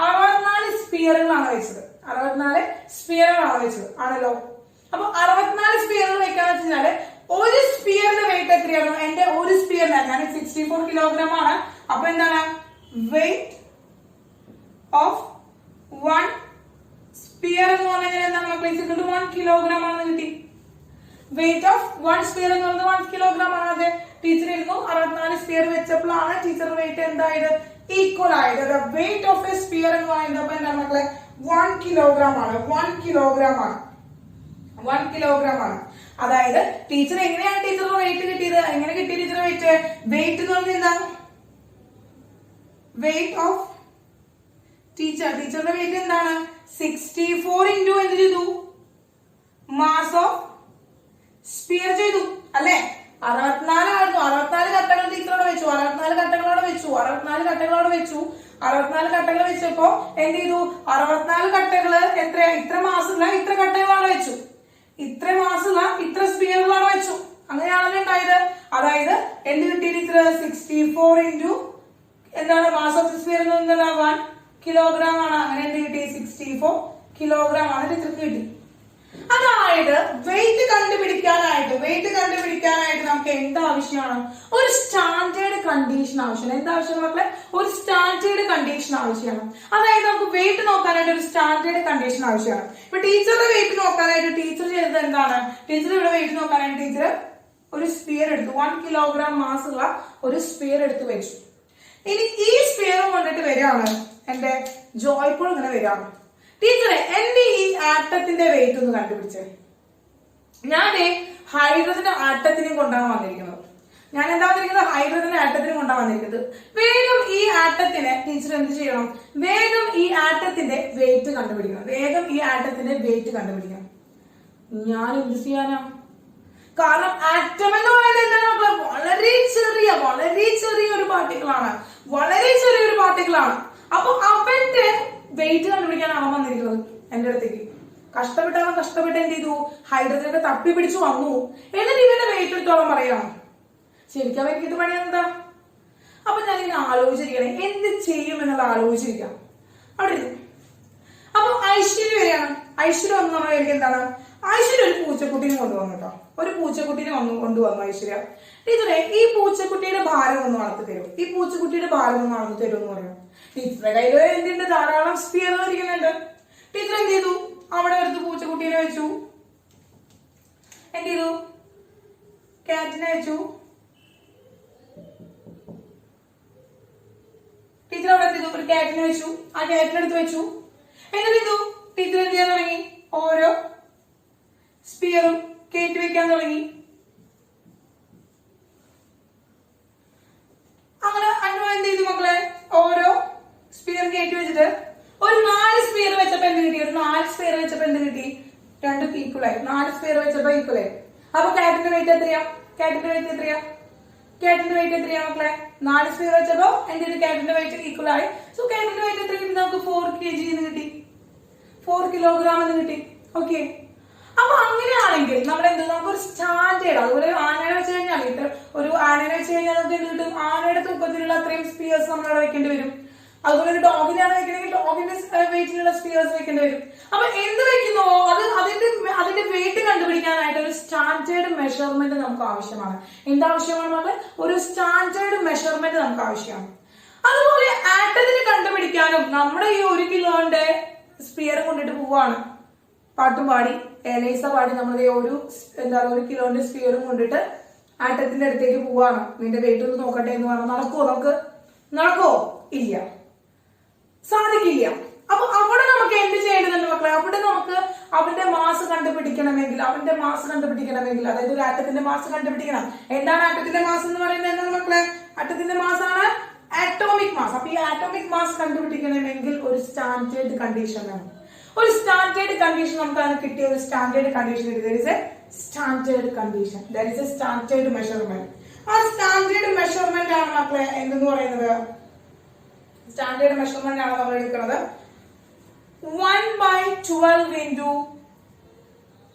64 സ്പിയറുകളാണ് വെച്ചത്. 64 സ്പിയറുകളാണ് വെച്ചത് ആണല്ലോ. അപ്പൊ 64 സ്പിയറുകൾ വെക്കാന്ന് വെച്ചാല് ഒരു സ്പിയറിന്റെ വെയിറ്റ് എത്രയാണ്? എന്റെ ഒരു സ്പിയറിന് ഞാൻ 64 കിലോഗ്രാം ആണ്. അപ്പൊ എന്താണ് വെയിറ്റ് ഓഫ് 1 സ്പിയർ എന്ന് പറഞ്ഞാൽ എന്താണ് മക്കളെ? 1 കിലോഗ്രാം ആണെന്ന് കിട്ടി. വെയിറ്റ് ഓഫ് 1 സ്പിയർ എന്ന് പറയുന്നത് 1 കിലോഗ്രാം ആണ്. അതെ, ടീച്ചർ ഇരുന്നു 64 സ്പിയർ വെച്ചപ്പോഴാണ് ടീച്ചർ വെയിറ്റ് എന്തായത്? ഈക്വൽ ആയത്. വെയിറ്റ് ഓഫ് എ സ്പിയർ എന്ന് പറയുന്നത് അപ്പൊ എന്താണ് മക്കളെ? 1 കിലോഗ്രാം ആണ്. 1 കിലോഗ്രാം ആണ്. 1 കിലോഗ്രാം ആണ്. അതായത് ടീച്ചർ എങ്ങനെയാണ് ടീച്ചറുടെ വെയിറ്റ് കിട്ടിയത്? എങ്ങനെ കിട്ടിയ ടീച്ചറുടെ വെയിറ്റ്? വെയിറ്റ് എന്ന് പറഞ്ഞാൽ എന്താണ്? വെയിറ്റ് ഓഫ് ടീച്ചറുടെ വെയിറ്റ് എന്താണ്? 64 ഇൻറ്റു എന്ത് ചെയ്തു? മാസ് ഓഫ് സ്പിയർ ചെയ്തു അല്ലെ? 64 ആയിരുന്നു. 64 കട്ടകൾ ടീച്ചറോട് വെച്ചു. 64 കട്ടകളോടെ വെച്ചു. 64 കട്ടകളോടെ വെച്ചു. 64 കട്ടകൾ വെച്ചപ്പോ എന്ത് ചെയ്തു? 64 കട്ടകള് എത്ര? ഇത്ര മാസമുള്ള ഇത്ര കട്ടകളാണ് വെച്ചു. ഇത്ര മാസമുള്ള ഇത്ര സ്പിയറുകളാണ് വെച്ചു. അങ്ങനെയാണല്ലോ ഉണ്ടായത്. അതായത് എന്ത് കിട്ടി ടീച്ചർ? 64 ഇൻറ്റു എന്താണ് മാസ് ഓഫ് സ്പിയർ എന്ന് പറഞ്ഞാൽ 1 കിലോഗ്രാം ആണ്. അങ്ങനെ എന്ത് കിട്ടി? 64 കിലോഗ്രാം ആണ് ടീച്ചർക്ക് കിട്ടി. അതായത് വെയിറ്റ് കണ്ടുപിടിക്കാനായിട്ട് നമുക്ക് എന്ത് ആവശ്യമാണ്? ഒരു സ്റ്റാൻഡേർഡ് കണ്ടീഷൻ ആവശ്യമാണ്. എന്താവശ്യമാണ് മക്കളെ? ഒരു സ്റ്റാൻഡേർഡ് കണ്ടീഷൻ ആവശ്യമാണ്. അതായത് നമുക്ക് വെയിറ്റ് നോക്കാനായിട്ട് ഒരു സ്റ്റാൻഡേർഡ് കണ്ടീഷൻ ആവശ്യമാണ്. ഇപ്പൊ ടീച്ചറുടെ വെയിറ്റ് നോക്കാനായിട്ട് ടീച്ചർ ചെയ്തത് എന്താണ്? ടീച്ചർ ഇവിടെ വെയിറ്റ് നോക്കാനായിട്ട് ടീച്ചർ ഒരു സ്പിയർ എടുത്തു. 1 കിലോഗ്രാം മാസ് ഉള്ള ഒരു സ്പിയർ എടുത്ത് വെച്ചു. ഇനി ഈ സ്പിയർ കൊണ്ടിട്ട് വരികയാണ് എന്റെ ജോയ്പോൾ ഇങ്ങനെ വരികയാണ്. ടീച്ചറെ എന്റെ ഈ ആറ്റത്തിന്റെ വെയിറ്റ് ഒന്ന് കണ്ടുപിടിച്ചേ. ഞാൻ ഹൈഡ്രജന്റെ ആറ്റത്തിനും കൊണ്ടാണ് വന്നിരിക്കുന്നത്. ഞാൻ എന്താ വന്നിരിക്കുന്നത്? ഹൈഡ്രജന്റെ ആറ്റത്തിനും കൊണ്ടാണ് വന്നിരിക്കുന്നത്. വേഗം ഈ ആറ്റത്തിന് ടീച്ചർ എന്ത് ചെയ്യണം? വേഗം ഈ ആറ്റത്തിന്റെ വെയിറ്റ് കണ്ടുപിടിക്കണം. ഞാൻ എന്ത് ചെയ്യാനാ? കാരണം ആറ്റം എന്ന് പറയുന്നത് എന്താണ് മക്കളെ? വളരെ ചെറിയ ഒരു പാർട്ടിക്കിൾ ആണ്. അപ്പൊ അവന്റെ വെയിറ്റ് കണ്ടുപിടിക്കാനാണ് വന്നിരിക്കുന്നത് എന്റെ അടുത്തേക്ക്. കഷ്ടപ്പെട്ട് എന്ത് ചെയ്തു? ഹൈഡ്രജനൊക്കെ തപ്പി പിടിച്ചു വന്നു. എന്നിട്ട് ഇവന്റെ വെയിറ്റ് എടുത്തോളം പറയണം. ശരിക്കും അവർക്ക് ഇത് പണി എന്താ? അപ്പൊ ഞാൻ ഇങ്ങനെ ആലോചിച്ചിരിക്കണേ എന്ത് ചെയ്യും എന്നുള്ള ആലോചിച്ചിരിക്കാം. അവിടെ അപ്പൊ ഐശ്വര്യ വരികയാണ്. ഐശ്വര്യ വന്നു പറഞ്ഞാൽ എനിക്ക് എന്താണ്? ഐശ്വര്യ ഒരു പൂച്ചക്കുട്ടീനെ കൊണ്ടുവന്നു കേട്ടോ. ഒരു പൂച്ചക്കുട്ടീനെ കൊണ്ടുവന്നു ഐശ്വര്യ. ടീച്ചറെ ഈ പൂച്ചക്കുട്ടിയുടെ ഭാരം ഒന്ന് വളർത്തി തരും. എന്ന് പറയും. ടീച്ചറുടെ കയ്യിൽ എന്തുണ്ട്? ധാരാളം സ്പിയർ ഇരിക്കുന്നുണ്ട്. ടീച്ചർ എന്ത് ചെയ്തു? അവിടെ അടുത്ത് പൂച്ചക്കുട്ടീനെ വെച്ചു. എന്ത് ചെയ്തു? കാറ്റിനെ വെച്ചു. ടീച്ചർ അവിടെ എന്ത് ചെയ്തു? ഒരു കാറ്റിനെ വെച്ചു. ആ കാറ്റിനെടുത്ത് വെച്ചു. എന്നിട്ട് എന്തു? ടീച്ചർ എന്ത് ചെയ്യാൻ തുടങ്ങി? ഓരോ സ്പിയറും കയറ്റി വെക്കാൻ തുടങ്ങി. അങ്ങനെ എന്ത് ചെയ്തു മക്കളെ? ഓരോ സ്പിയർ കയറ്റി വെച്ചിട്ട് ഒരു 4 സ്പിയർ വെച്ചപ്പോ എന്ത് കിട്ടി? 2 ഈക്വലായി. 4 സ്പിയർ വെച്ചപ്പോ ഈക്വലായി. അപ്പൊ കാറ്റിന്റെ വെയിറ്റ് എത്രയാ മക്കളെ? 4 സ്പിയർ വെച്ചപ്പോ എന്ത് ചെയ്തു? കാറ്റിന്റെ വെയിറ്റ് ഈക്വൽ ആയി. സോ കാറ്റിന്റെ വെയിറ്റ് എത്ര കിട്ടി? നമുക്ക് 4 kg എന്ന് കിട്ടി. 4 കിലോഗ്രാം എന്ന് കിട്ടി. ഓക്കെ. അപ്പൊ അങ്ങനെയാണെങ്കിൽ നമ്മൾ എന്ത്? നമുക്കൊരു സ്റ്റാൻഡേർഡ്, അതുപോലെ ആനയെ വെച്ച് കഴിഞ്ഞാൽ നമുക്ക് എന്ത് കിട്ടും? ആനയുടെ തൂക്കത്തിലുള്ള അത്രയും സ്പിയേഴ്സ് നമ്മൾ അവിടെ വെക്കേണ്ടി വരും. അതുപോലെ ഒരു ഡോഗിനെയാണ് വെക്കണമെങ്കിൽ ഡോഗിന്റെ വെയിറ്റിലുള്ള സ്പിയേഴ്സ് വെക്കേണ്ടി വരും. അപ്പൊ എന്ത് വെക്കുന്നോ അതിന്റെ വെയിറ്റ് കണ്ടുപിടിക്കാനായിട്ട് ഒരു സ്റ്റാൻഡേർഡ് മെഷർമെന്റ് നമുക്ക് ആവശ്യമാണ്. എന്താവശ്യമാണ് മക്കളെ? ഒരു സ്റ്റാൻഡേർഡ് മെഷർമെന്റ് നമുക്ക് ആവശ്യമാണ്. അതുപോലെ ആറ്റത്തിന് കണ്ടുപിടിക്കാനും നമ്മുടെ ഈ 1 കിലോന്റെ സ്പിയർ കൊണ്ടിട്ട് പോവാണ്. പാട്ടും പാടി ഏലൈസ പാടി നമ്മൾ ഒരു 1 കിലോന്റെ സ്പിയറും കൊണ്ടിട്ട് ആറ്റത്തിന്റെ അടുത്തേക്ക് പോവാണ്. നിന്റെ വെയിറ്റ് ഒന്ന് നോക്കട്ടെ എന്ന് പറഞ്ഞാൽ നടക്കോ? ഇല്ല, സാധിക്കില്ല. അപ്പൊ അവിടെ നമുക്ക് എന്ത് ചെയ്യേണ്ടതുണ്ട് മക്കളെ? അവിടെ നമുക്ക് അവന്റെ മാസ് കണ്ടുപിടിക്കണമെങ്കിൽ അതായത് ഒരു ആറ്റത്തിന്റെ മാസ് കണ്ടുപിടിക്കണം. എന്താണ് ആറ്റത്തിന്റെ മാസ് എന്ന് പറയുന്നത്? എന്താണ് മക്കളെ? ആറ്റത്തിന്റെ മാസ് ആണ് ആറ്റോമിക് മാസ്. അപ്പൊ ഈ ആറ്റോമിക് മാസ് കണ്ടുപിടിക്കണമെങ്കിൽ ഒരു സ്റ്റാൻഡേർഡ് കണ്ടീഷൻ വേണം. ഒരു സ്റ്റാൻഡേർഡ് കണ്ടീഷൻ നമുക്കാണ് കിട്ടിയ ഒരു standard condition. There is A standard measurement. ആ സ്റ്റാൻഡേർഡ് മെഷർമെന്റ് ആണ് മക്കളെ എന്തെന്ന് പറയുന്നത്? സ്റ്റാൻഡേർഡ് മെഷർമെന്റ് ആണ് നമ്മൾ എടുക്കുന്നത് 1/12 into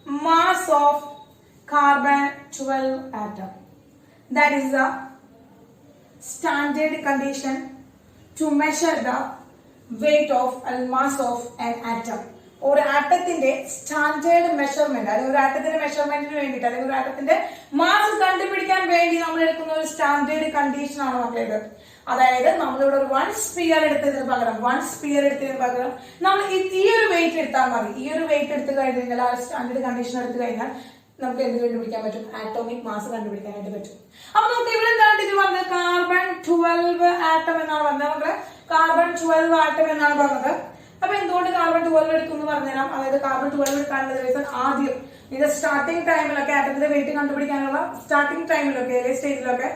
mass of carbon 12 atom. That is the standard condition to measure the weight of and mass of an atom. ഒരു ആറ്റത്തിന്റെ സ്റ്റാൻഡേർഡ് മെഷർമെന്റ്, അല്ലെങ്കിൽ ഒരു ആറ്റത്തിന്റെ മെഷർമെന്റിന് വേണ്ടിയിട്ട്, അല്ലെങ്കിൽ ഒരു ആറ്റത്തിന്റെ മാസ് കണ്ടുപിടിക്കാൻ വേണ്ടി നമ്മൾ എടുക്കുന്ന ഒരു സ്റ്റാൻഡേർഡ് കണ്ടീഷൻ ആണ് മക്കളേത്. അതായത് നമ്മളിവിടെ ഒരു 1 സ്പിയർ എടുത്തതിന് പകരം നമ്മൾ ഈ ഒരു വെയിറ്റ് എടുത്താൽ മതി. ഈ ഒരു വെയിറ്റ് എടുത്തു കഴിഞ്ഞാൽ, ആ സ്റ്റാൻഡേർഡ് കണ്ടീഷൻ എടുത്തു കഴിഞ്ഞാൽ നമുക്ക് എന്ത് കണ്ടുപിടിക്കാൻ പറ്റും? ആറ്റോമിക് മാസ് കണ്ടുപിടിക്കാനായിട്ട് പറ്റും. അപ്പൊ നമുക്ക് ഇവിടെ എന്താണ് ഇത് പറഞ്ഞത്? കാർബൺ 12 ആറ്റം എന്നാണ് പറഞ്ഞത്. നമുക്ക് കാർബൺ 12 ആറ്റം എന്നാണ് പറഞ്ഞത്. അപ്പൊ എന്തുകൊണ്ട് കാർബൺ 12 എടുക്കും എന്ന് പറഞ്ഞുതരാം. അതായത് കാർബൺ 12 എടുക്കാനുള്ള റീസൺ, ആദ്യം ഇത് സ്റ്റാർട്ടിംഗ് ടൈമിലൊക്കെ ആറ്റത്തിന്റെ വെയിറ്റ് കണ്ടുപിടിക്കാനുള്ള സ്റ്റാർട്ടിംഗ് ടൈമിലൊക്കെ സ്റ്റേജിലൊക്കെ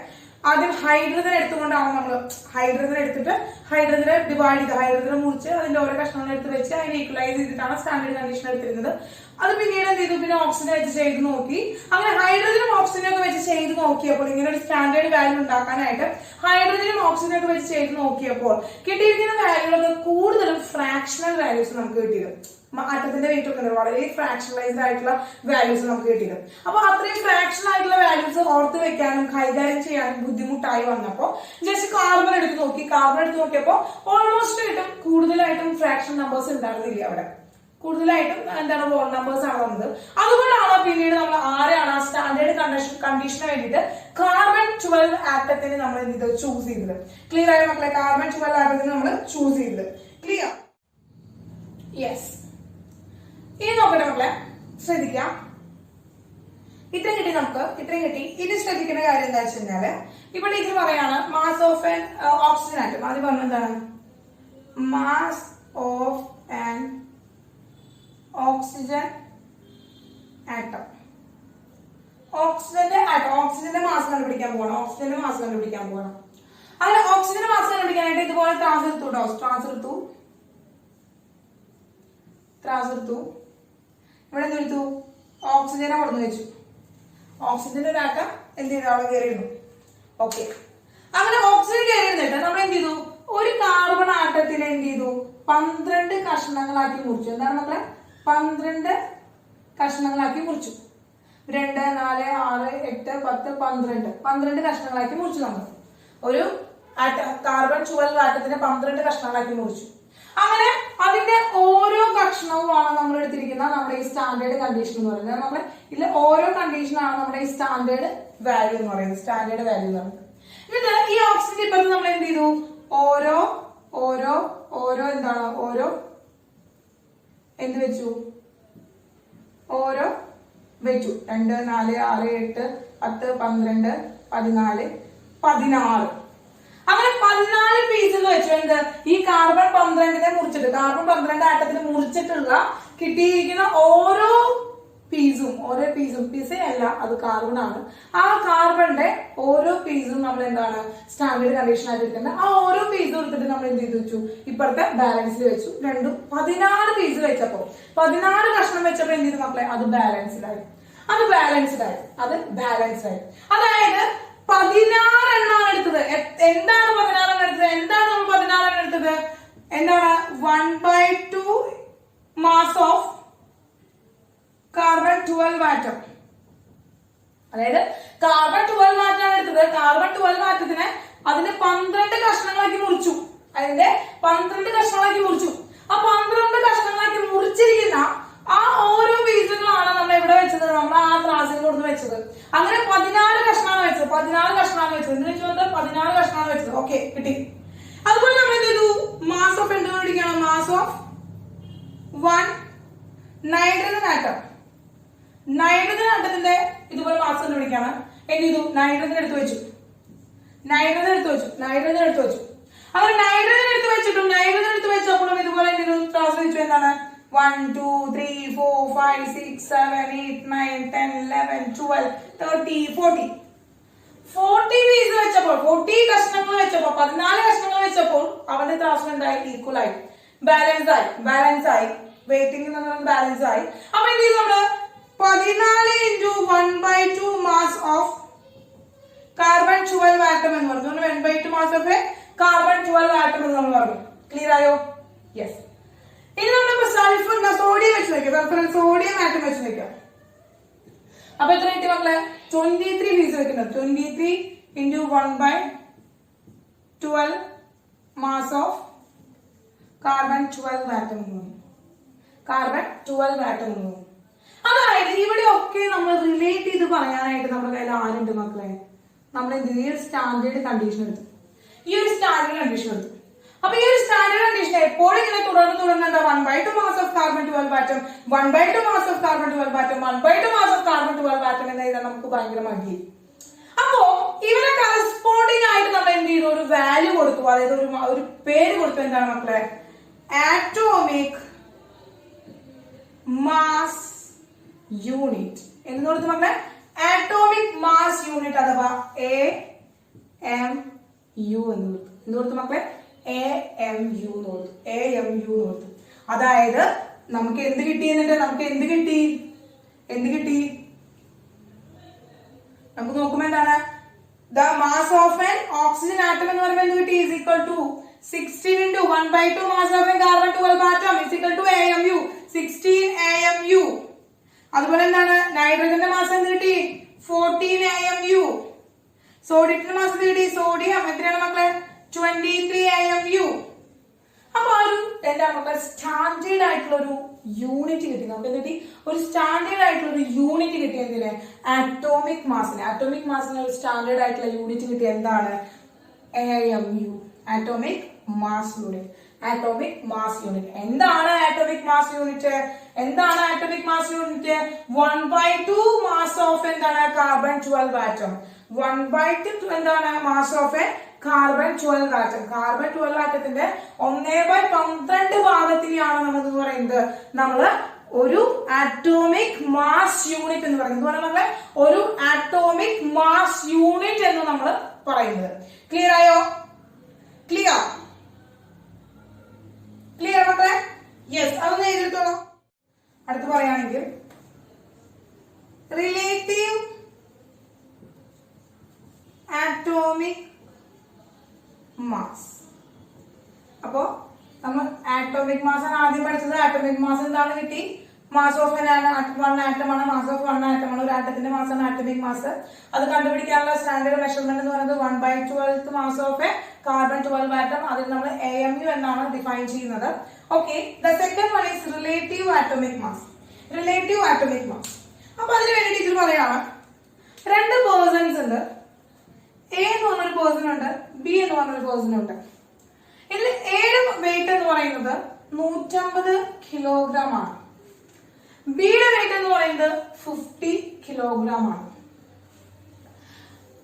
ആദ്യം ഹൈഡ്രജൻ എടുത്തുകൊണ്ടാണ് നമ്മൾ ഹൈഡ്രജൻ എടുത്തിട്ട് ഹൈഡ്രജനെ ഡിവൈഡ് ചെയ്ത് ഹൈഡ്രജനെ മുറിച്ച് അതിന്റെ ഓരോ കഷ്ണങ്ങൾ എടുത്ത് വെച്ച് അതിനെ ഈക്വലൈസ് ചെയ്തിട്ടാണ് സ്റ്റാൻഡേർഡ് കണ്ടീഷൻ എടുത്തിരുന്നത്. അത് പിന്നീട് എന്ത് ചെയ്തു? പിന്നെ ഓക്സിജൻ വെച്ച് ചെയ്ത് നോക്കി. അങ്ങനെ ഹൈഡ്രജനും ഓക്സിജനും ഒക്കെ വെച്ച് ചെയ്ത് നോക്കിയപ്പോൾ, ഇങ്ങനെ ഒരു സ്റ്റാൻഡേർഡ് വാല്യൂ ഉണ്ടാക്കാനായിട്ട് ഹൈഡ്രജനും ഓക്സിജനും ഒക്കെ വെച്ച് ചെയ്ത് നോക്കിയപ്പോൾ കിട്ടിയിരിക്കുന്ന വാല്യൂകളൊക്കെ കൂടുതലും ഫ്രാക്ഷണൽ വാല്യൂസ് നമുക്ക് കിട്ടിയത്. ആറ്റത്തിന്റെ വെയിറ്റ് ഒക്കെ വളരെ ഫ്രാക്ഷണലൈസ്ഡ് ആയിട്ടുള്ള വാല്യൂസ് നമുക്ക് കിട്ടിയത്. അപ്പൊ അത്രയും ഫ്രാക്ഷൻ ആയിട്ടുള്ള വാല്യൂസ് ഓർത്ത് വെക്കാനും കൈകാര്യം ചെയ്യാനും ബുദ്ധിമുട്ടായി വന്നപ്പോ ജസ്റ്റ് കാർബൺ എടുത്ത് നോക്കി. കാർബൺ എടുത്ത് നോക്കിയപ്പോൾ ഓൾമോസ്റ്റ് ആയിട്ടും കൂടുതലായിട്ടും ഫ്രാക്ഷൻ നമ്പേഴ്സ് ഉണ്ടായിരുന്നില്ല. അവിടെ കൂടുതലായിട്ടും എന്താണ് വോൾ നമ്പേഴ്സ് ആണ് വന്നത്. അതുകൊണ്ടാണ് പിന്നീട് നമ്മൾ ആരെയാണ് ആ സ്റ്റാൻഡേർഡ് കണ്ടീഷന് വേണ്ടിയിട്ട് കാർബൺ 12 ആറ്റത്തിന് നമ്മൾ എന്ത് ചൂസ് ചെയ്തത്. ക്ലിയർ ആയ മക്കളെ? കാർബൺ 12 ആറ്റത്തിന് നമ്മൾ ചൂസ് ചെയ്തത്. ക്ലിയർ? യെസ്. ഇനി നോക്കട്ടെ മക്കളെ, ശ്രദ്ധിക്കാം. ഇത്രയും കിട്ടി നമുക്ക്, ഇത്രയും കിട്ടി. ഇനി ശ്രദ്ധിക്കേണ്ട കാര്യം എന്താ വെച്ച് കഴിഞ്ഞാല്, ഇവിടെ ഇത് പറയാണ് mass of an oxygen atom. അത് പറഞ്ഞ എന്താണ്? Mass of an oxygen atom. ഓക്സിജന്റെ മാസ് കണ്ടുപിടിക്കാൻ പോകണം. അങ്ങനെ ഓക്സിജന്റെ മാസ് കണ്ടുപിടിക്കാനായിട്ട് ഇതുപോലെ ട്രാൻസ്ഫർ എടുത്തു. ഇവിടെ എന്തെടുത്തു? ഓക്സിജനെ കൊടുന്നു വെച്ചു. ഓക്സിജന്റെ ഒരു ആറ്റം എന്ത് ചെയ്തു? അവിടെ കയറിയിരുന്നു. ഓക്കെ, അങ്ങനെ ഓക്സിജൻ കയറിയിരുന്നിട്ട് നമ്മൾ എന്ത് ചെയ്തു? ഒരു കാർബൺ ആറ്റത്തിനെ എന്ത് ചെയ്തു? 12 കഷ്ണങ്ങളാക്കി മുറിച്ചു. എന്താണ് മക്കളെ? 12 കഷ്ണങ്ങളാക്കി മുറിച്ചു. 2, 4, 6, 8, 10, 12 കഷ്ണങ്ങളാക്കി മുറിച്ചു. നമ്മൾ ഒരു കാർബൺ 12 ആറ്റത്തിനെ 12 കഷ്ണങ്ങളാക്കി മുറിച്ചു. അങ്ങനെ അതിന്റെ ഓരോ കഷ്ണവുമാണ് നമ്മൾ എടുത്തിരിക്കുന്ന നമ്മുടെ ഈ സ്റ്റാൻഡേർഡ് കണ്ടീഷൻ എന്ന് പറയുന്നത്. നമ്മുടെ ഇതിൽ ഓരോ കണ്ടീഷനാണ് നമ്മുടെ ഈ സ്റ്റാൻഡേർഡ് വാല്യൂ എന്ന് പറയുന്നത്. എന്നിട്ട് ഈ ഓക്സിജൻ ഇപ്പുറത്ത് നമ്മൾ എന്ത് ചെയ്തു? ഓരോ എന്ത് വെച്ചു? ഓരോ വെച്ചു. 2, 4, 6, 8, 10, 12, 14, 16. അങ്ങനെ 14 പീസുകൾ വെച്ചു. എന്ത്? ഈ കാർബൺ 12നെ മുറിച്ചിട്ട്, കാർബൺ 12 ആറ്റത്തിന് മുറിച്ചിട്ടുള്ള കിട്ടിയിരിക്കുന്ന ഓരോ പീസും പീസേ അല്ല, അത് കാർബൺ ആണ്. ആ കാർബണിന്റെ ഓരോ പീസും നമ്മൾ എന്താണ് സ്റ്റാൻഡേർഡ് കണ്ടീഷൻ ആയിട്ട് എടുക്കുന്നത്. ആ ഓരോ പീസും എടുത്തിട്ട് നമ്മൾ എന്ത് ചെയ്ത് വെച്ചു? ഇപ്പുറത്തെ ബാലൻസിൽ വെച്ചു. രണ്ടും 14 പീസ് വെച്ചപ്പോ 14 കഷ്ണം വെച്ചപ്പോ എന്ത് ചെയ്തു മക്കളെ? അത് ബാലൻസ്ഡായി. അതായത് 16 എണ്ണമാണ് എടുത്തത്. എന്താണ് 16 എണ്ണം എടുത്തത്? എന്താണ് നമ്മൾ 16 എണ്ണം എടുത്തത്? എന്താണ്? 1/2 മാസ് ഓഫ് കാർബൺ 12 ആറ്റം. അതായത് കാർബൺ 12 ആറ്റമാണ് എടുത്തത്. കാർബൺ 12 ആറ്റത്തിനെ അതിന്റെ 12 കഷ്ണങ്ങളാക്കി മുറിച്ചു. ആ 12 കഷ്ണങ്ങളാക്കി മുറിച്ചിരിക്കുന്ന ആ ഓരോ പീസുകളാണ് നമ്മൾ എവിടെ വെച്ചത്? നമ്മൾ ആ ത്രാസിൽ കൊടുത്ത് വെച്ചത്. അങ്ങനെ 14 കഷ്ണമാണ് വെച്ചത്. എന്തിനു വെച്ചു? 14 കഷ്ണമാണ് വെച്ചത്. ഓക്കെ, കിട്ടി. അതുപോലെ നമ്മൾ എന്ത് ചെയ്തു? മാസ് ഓഫ് എന്ത് കണ്ടുപിടിക്കണം? Mass of 1 nitrogen atom. Nitrogen ആറ്റത്തിന്റെ ഇതുപോലെ മാസ് കണ്ടുപിടിക്കാണ്. എന്ത് ചെയ്തു? നൈട്രജൻ എടുത്തു വെച്ചു. അങ്ങനെ നൈട്രജൻ എടുത്തു വെച്ചപ്പോഴും ഇതുപോലെ എന്ത് ചെയ്തു? ക്ലാസ് വെച്ചു. എന്താണ്? 1, 2, 3, 4, 5, 6, 7, 8, 9, 10, 11, 12, 13, 40 പീസ് വെച്ചപ്പോൾ, 40 കഷ്ണങ്ങൾ വെച്ചപ്പോൾ, 14 കഷ്ണങ്ങൾ വെച്ചപ്പോൾ അവന്റെ ത്രാസം എന്തായി? ഈക്വൽ ആയി, ബാലൻസ് ആയി. വെയിറ്റിംഗ് ബാലൻസ് ആയി. അപ്പൊ എന്ത് ചെയ്തു? നമ്മള് 14 into 1/2 mass of carbon 12 atom എന്ന് പറഞ്ഞു. 1/2 മാസ് ഓഫ് കാർബൺ 12 ആറ്റം എന്ന് നമ്മൾ പറഞ്ഞു. ക്ലിയർ ആയോ? യെസ്. ഇനി നമ്മളിപ്പോ സോഡിയം വെച്ച് നോക്കാം. സോഡിയം ആറ്റം വെച്ച് നോക്കാം. അപ്പൊ എത്ര കിട്ടി മക്കളെ? 23 പീസ് വെക്കുന്നത്. 23 into 1/12 mass of carbon 12 atom എന്ന് പറഞ്ഞു. കാർബൺ 12 ആറ്റം എന്ന് പറയും. അതായത് ഇവിടെയൊക്കെ നമ്മൾ റിലേറ്റ് ചെയ്ത് പറയാനായിട്ട് നമ്മുടെ കയ്യിൽ ആരുണ്ട് മക്കളെ? നമ്മൾ ഈ ഒരു സ്റ്റാൻഡേർഡ് കണ്ടീഷൻ എടുത്തു. അപ്പൊ ഈ ഒരു സ്റ്റാൻഡേർഡ് കണ്ടീഷൻ എപ്പോഴും ഇങ്ങനെ തുടർന്ന് എന്താ 1/2 mass of carbon 12 atom, 1/2 mass of carbon 12 atom, 1/2 mass of carbon 12 atom എന്ന് എഴുതാൻ നമുക്ക് ഭയങ്കര മടിയായി. അപ്പോ ഇവരെ കറസ്പോണ്ടിങ് ആയിട്ട് നമ്മൾ എന്ത് ചെയ്തു? ഒരു വാല്യൂ കൊടുത്തു, അതായത് ഒരു പേര് കൊടുത്തു. എന്താണ് മക്കളെ? ആറ്റോമിക് മാസ് യൂണിറ്റ് എന്ന് കൊടുത്തു മക്കളെ. ആറ്റോമിക് മാസ് യൂണിറ്റ് അഥവാ AMU എന്ന് കൊടുത്തു. എന്ത് കൊടുത്തു മക്കളെ? AMU എന്ന് കൊടുത്തു. അതായത് നമുക്ക് എന്ത് കിട്ടി? നമുക്ക് നോക്കുമ്പോ എന്താണ്? The mass of an oxygen atom എന്ന് പറയുമ്പോൾ എന്ത് കിട്ടി? Is equal to 16 into 1/2 mass of an carbon 12 atom is equal to AMU, 16 AMU. അതുപോലെ എന്താണ്? നൈട്രജന്റെ മാസ് എന്ത് കിട്ടി? 14 AMU. സോഡിയത്തിന്റെ മാസ് എന്ത് കിട്ടി? സോഡിയം എത്രയാണ് മക്കളെ? 23 AMU. അപ്പൊ എന്താണ് മക്കളെ? സ്റ്റാൻഡേർഡ് ആയിട്ടുള്ള ഒരു യൂണിറ്റ് കിട്ടി. നമുക്ക് എന്ത് കിട്ടി? ഒരു സ്റ്റാൻഡേർഡ് ആയിട്ടുള്ള ഒരു യൂണിറ്റ് കിട്ടി. എന്തിന്? ആറ്റോമിക് മാസിന് ഒരു സ്റ്റാൻഡേർഡ് ആയിട്ടുള്ള യൂണിറ്റ് കിട്ടി. എന്താണ്? AMU, atomic mass unit. എന്താണ് atomic mass unit? 1/2 mass of എന്താണ്? Carbon 12 atom. 1/2 എന്താണ്? Mass of a carbon 12 atom. Carbon 12 ആറ്റത്തിന്റെ 1/12 ഭാഗത്തിനെയാണ് നമ്മൾ പറയുന്നത് നമ്മള് ഒരു ആറ്റോമിക് മാസ് യൂണിറ്റ് എന്ന് പറയുന്നത്. നമ്മള് ഒരു ആറ്റോമിക് മാസ് യൂണിറ്റ് എന്ന് നമ്മൾ പറയുന്നത്. ക്ലിയർ ആയോ? ക്ലിയർ മക്കളെ? യെസ്, അതൊന്ന് എഴുതിത്തോളൂ. അടുത്ത് പറയുകയാണെങ്കിൽ റിലേറ്റീവ് ആറ്റോമിക് മാസ്. അപ്പോ നമ്മൾ ആറ്റോമിക് മാസ് ആണ് ആദ്യം പഠിച്ചത്. ആറ്റോമിക് മാസ് എന്താണ് കിട്ടി? മാസ് ഓഫ് വൺ ആറ്റമാണ്. മാസ് ഓഫ് വൺ ആറ്റമാണ്. ഒരു ആറ്റത്തിന്റെ മാസാണ് ആറ്റോമിക് മാസ്. അത് കണ്ടുപിടിക്കാനുള്ള സ്റ്റാൻഡേർഡ് മെഷർമെന്റ് എന്ന് പറയുന്നത് 1/12 mass of a carbon 12 atom. അതിൽ നമ്മൾ AMU എന്നാണ് ഡിഫൈൻ ചെയ്യുന്നത്. Okay, the second one is relative atomic mass. അപ്പൊ അതിന് വേണ്ടിട്ട് ഇതിൽ പറയാണ് 2 പേഴ്സൺസ് ഉണ്ട്. A എന്ന് പറഞ്ഞൊരു പേഴ്സൺ ഉണ്ട്, B എന്ന് പറഞ്ഞൊരു പേഴ്സൺ ഉണ്ട്. ഇതിൽ Aയുടെ വെയിറ്റ് എന്ന് പറയുന്നത് 150 കിലോഗ്രാം ആണ്. Bയുടെ വെയിറ്റ് എന്ന് പറയുന്നത് 50 കിലോഗ്രാം ആണ്.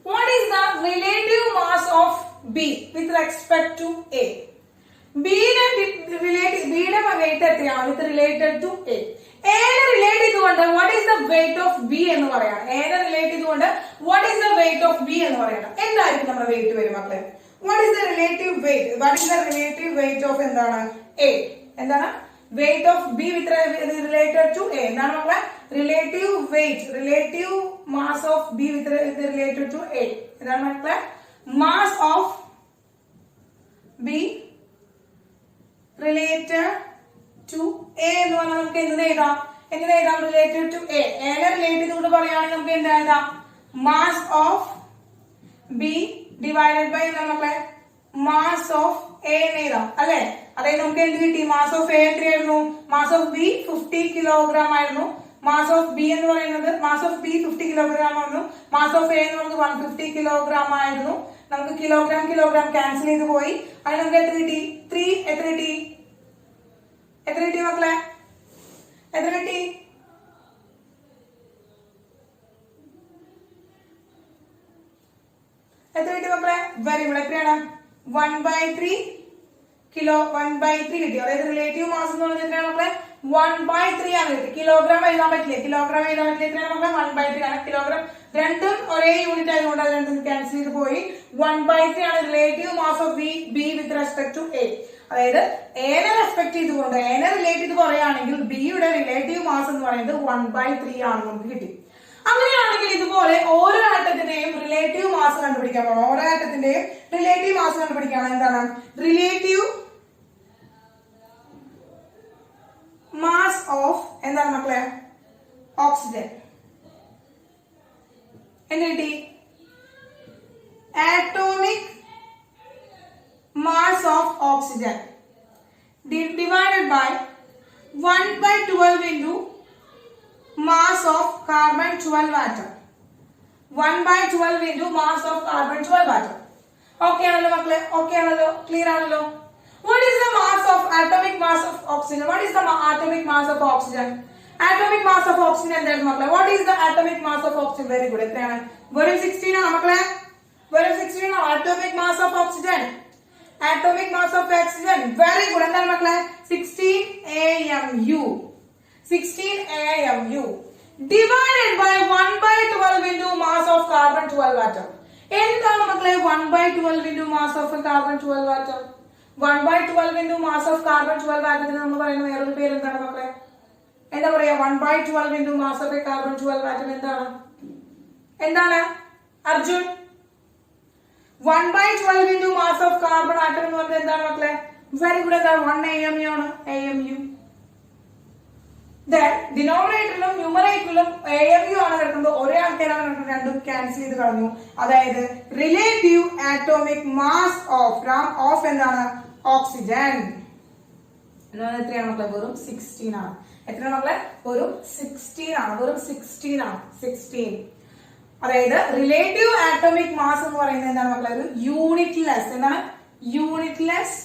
What is the relative mass of B with respect to A? Bയുടെ വെയിറ്റ് എത്രയാണ് with related to A? Aനെ റിലേറ്റ് ചെയ്തുകൊണ്ട് what is the weight of B എന്ന് പറയണം. Aനെ റിലേറ്റ് ചെയ്തുകൊണ്ട് what is the weight of B എന്ന് പറയണം. എന്തായിരിക്കും നമ്മുടെ വെയിറ്റ് വരും മക്കളെ? What is the relative weight of എന്താണ്? A. എന്താണ്? weight of B with related to A. എന്താണ് മക്കളെ? relative mass of B with related to A. എന്താണ് മക്കളെ? mass of B related to A എന്ന് പറഞ്ഞാൽ നമുക്ക് എങ്ങനെ എഴുതാം? Related to A. Aനെ റിലേറ്റ് ചെയ്തുകൊണ്ട് പറയുകയാണെങ്കിൽ നമുക്ക് എന്താ എഴുതാം? mass of B divided by എന്താണ് മക്കളെ? mass of A എന്ന് എഴുതാം അല്ലെ? അതായത് നമുക്ക് എന്ത് കിട്ടി? മാസ് ഓഫ് A എത്രയായിരുന്നു? മാസ് ഓഫ് B 50 കിലോഗ്രാം ആയിരുന്നു. മാസ് ഓഫ് B എന്ന് പറയുന്നത് മാസ് ഓഫ് B 50 കിലോഗ്രാം ആയിരുന്നു. മാസ് ഓഫ് A എന്ന് പറയുന്നത് 150 കിലോഗ്രാം ആയിരുന്നു. നമുക്ക് കിലോഗ്രാം ക്യാൻസൽ ചെയ്ത് പോയി. അതിന് നമുക്ക് എത്ര കിട്ടി? 3. എത്ര കിട്ടി മക്കളെ? എത്ര കിട്ടി? മക്കളെ? Very good. എത്രയാണ്? 1/3 കിലോ. 1/3 കിട്ടി. അതായത് റിലേറ്റീവ് മാസ് എന്ന് പറഞ്ഞാൽ എത്രയാണ് മക്കളെ? 1/3 ആണ് കിട്ടി. കിലോഗ്രാം എഴുതാൻ പറ്റില്ല. എത്രയാണ് മക്കളെ? 1/3 ആണ്. കിലോഗ്രാം രണ്ടും ഒരേ യൂണിറ്റ് ആയതുകൊണ്ട് അത് രണ്ടും ക്യാൻസൽ ചെയ്ത് പോയി. 1/3 ആണ് relative mass of B with respect to A. അതായത് Aനെ റെസ്പെക്ട് ചെയ്തുകൊണ്ട് Aനെ റിലേറ്റ് ചെയ്ത് പറയുകയാണെങ്കിൽ Bയുടെ റിലേറ്റീവ് മാസ് എന്ന് പറയുന്നത് 1/3 ആണ് നമുക്ക് കിട്ടി. അങ്ങനെയാണെങ്കിൽ ഇതുപോലെ ഓരോ ആറ്റത്തിന്റെയും റിലേറ്റീവ് മാസ് കണ്ടുപിടിക്കാൻ പോകണം. ഓരോ ആറ്റത്തിന്റെയും റിലേറ്റീവ് മാസ് കണ്ടുപിടിക്കാൻ എന്താണ്? റിലേറ്റീവ് മാസ് ഓഫ് എന്താണ് മക്കളെ? ഓക്സിജൻ. എന്ത് കിട്ടി? Atomic mass of oxygen divided by 1/12 into mass of carbon 12 atom. 1/12 into mass of carbon 12 atom. Okay ആണല്ലോ മക്കളെ? Okay ആണല്ലോ? Clear ആണല്ലോ? What is the mass of atomic mass of oxygen? What is the atomic mass of oxygen? Atomic mass of oxygen എന്തായിരുന്നു മക്കളെ? What is the atomic mass of oxygen? Very good. എത്രയാണ്? വെറും 16 ആണ് മക്കളെ. വെറും 16 ആണ് atomic mass of oxygen. Atomic mass of oxygen. Very good. എന്താണ് മക്കളെ? 16 AMU. 16 AMU. Divided by 1/12 into mass of carbon 12 atom. എന്താണ് മക്കളെ 1/12 into mass of carbon 12 atom? 1/12 into mass of carbon 12 atom നമ്മൾ പറയുന്ന വേറൊരു പേര് എന്താണ് മക്കളെ? എന്താ പറയാ? 1/12 into mass of carbon 12 atom എന്താണ്? എന്താണ് Arjun? 1/12 into mass of carbon atom എന്ന് പറഞ്ഞാൽ എന്താണ് മക്കളെ? Very good. എന്താണ്? 1 AMU ആണ്. AMU. Then denominatorലും ന്യൂമറേറ്ററിലും AMU ആണ് കിടക്കുന്നത്. ഒരേ ആൾക്കാരാണ് കിടക്കുന്നത്. രണ്ടും ക്യാൻസൽ ചെയ്ത് കളഞ്ഞു. അതായത് റിലേറ്റീവ് ആറ്റോമിക് മാസ് ഓഫ് എന്താണ്? ഓക്സിജൻ. എത്രയാണ് മക്കളെ? വെറും 16 ആണ്. എത്രയാണ് മക്കളെ? വെറും 16 ആണ്. വെറും 16 ആണ്. 16. അതായത് റിലേറ്റീവ് ആറ്റോമിക് മാസ് എന്ന് പറയുന്നത് എന്താണ് മക്കളെ? ഒരു യൂണിറ്റ്ലെസ്. എന്താണ്? യൂണിറ്റ്ലെസ്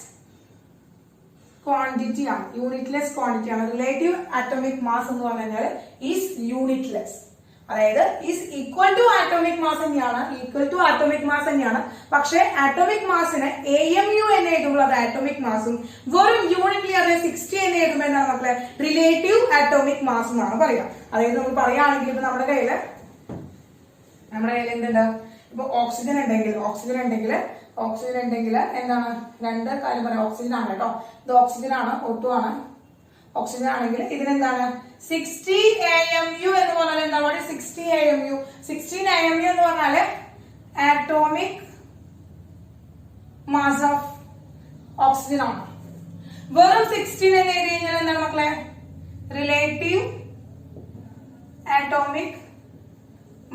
ക്വാണ്ടിറ്റി ആണ്. യൂണിറ്റ്ലെസ് ക്വാണ്ടിറ്റി ആണ്. റിലേറ്റീവ് ആറ്റോമിക് മാസ് എന്ന് പറഞ്ഞു കഴിഞ്ഞാൽ ഈസ് യൂണിറ്റ്ലെസ്. അതായത് is equal to atomic mass തന്നെയാണ്. ഈക്വൽ ടു ആറ്റോമിക് മാസ് തന്നെയാണ്. പക്ഷേ ആറ്റോമിക് മാസിന് AMU എന്ന് എഴുതുമ്പോൾ അത് ആറ്റോമിക് മാസും വെറും യൂണിറ്റ്ലി അത് 60 എന്ന് എഴുതുമ്പോൾ എന്താണ് മക്കളെ? റിലേറ്റീവ് ആറ്റോമിക് മാസ് എന്നാണ് പറയുക. അതായത് നമ്മൾ പറയുകയാണെങ്കിൽ ഇപ്പൊ നമ്മുടെ കയ്യിൽ എന്തുണ്ട്? ഇപ്പൊ ഓക്സിജൻ ഉണ്ടെങ്കിൽ എന്താണ്? രണ്ട് കാര്യം പറയാം. ഓക്സിജൻ ആണ് കേട്ടോ. ഇത് ഓക്സിജൻ ആണ്. O2 ആണ്. ഓക്സിജൻ ആണെങ്കിൽ ഇതിനെന്താണ്? 60 AMU എന്ന് പറഞ്ഞാൽ എന്താണ്? 60 AMU. 16 AMU എന്ന് പറഞ്ഞാല് ആറ്റോമിക് മാസ് ഓഫ് ഓക്സിജൻ ആണ്. വെറും 16 എന്ന് എഴുതി കഴിഞ്ഞാൽ എന്താണ് മക്കളെ? റിലേറ്റീവ് ആറ്റോമിക്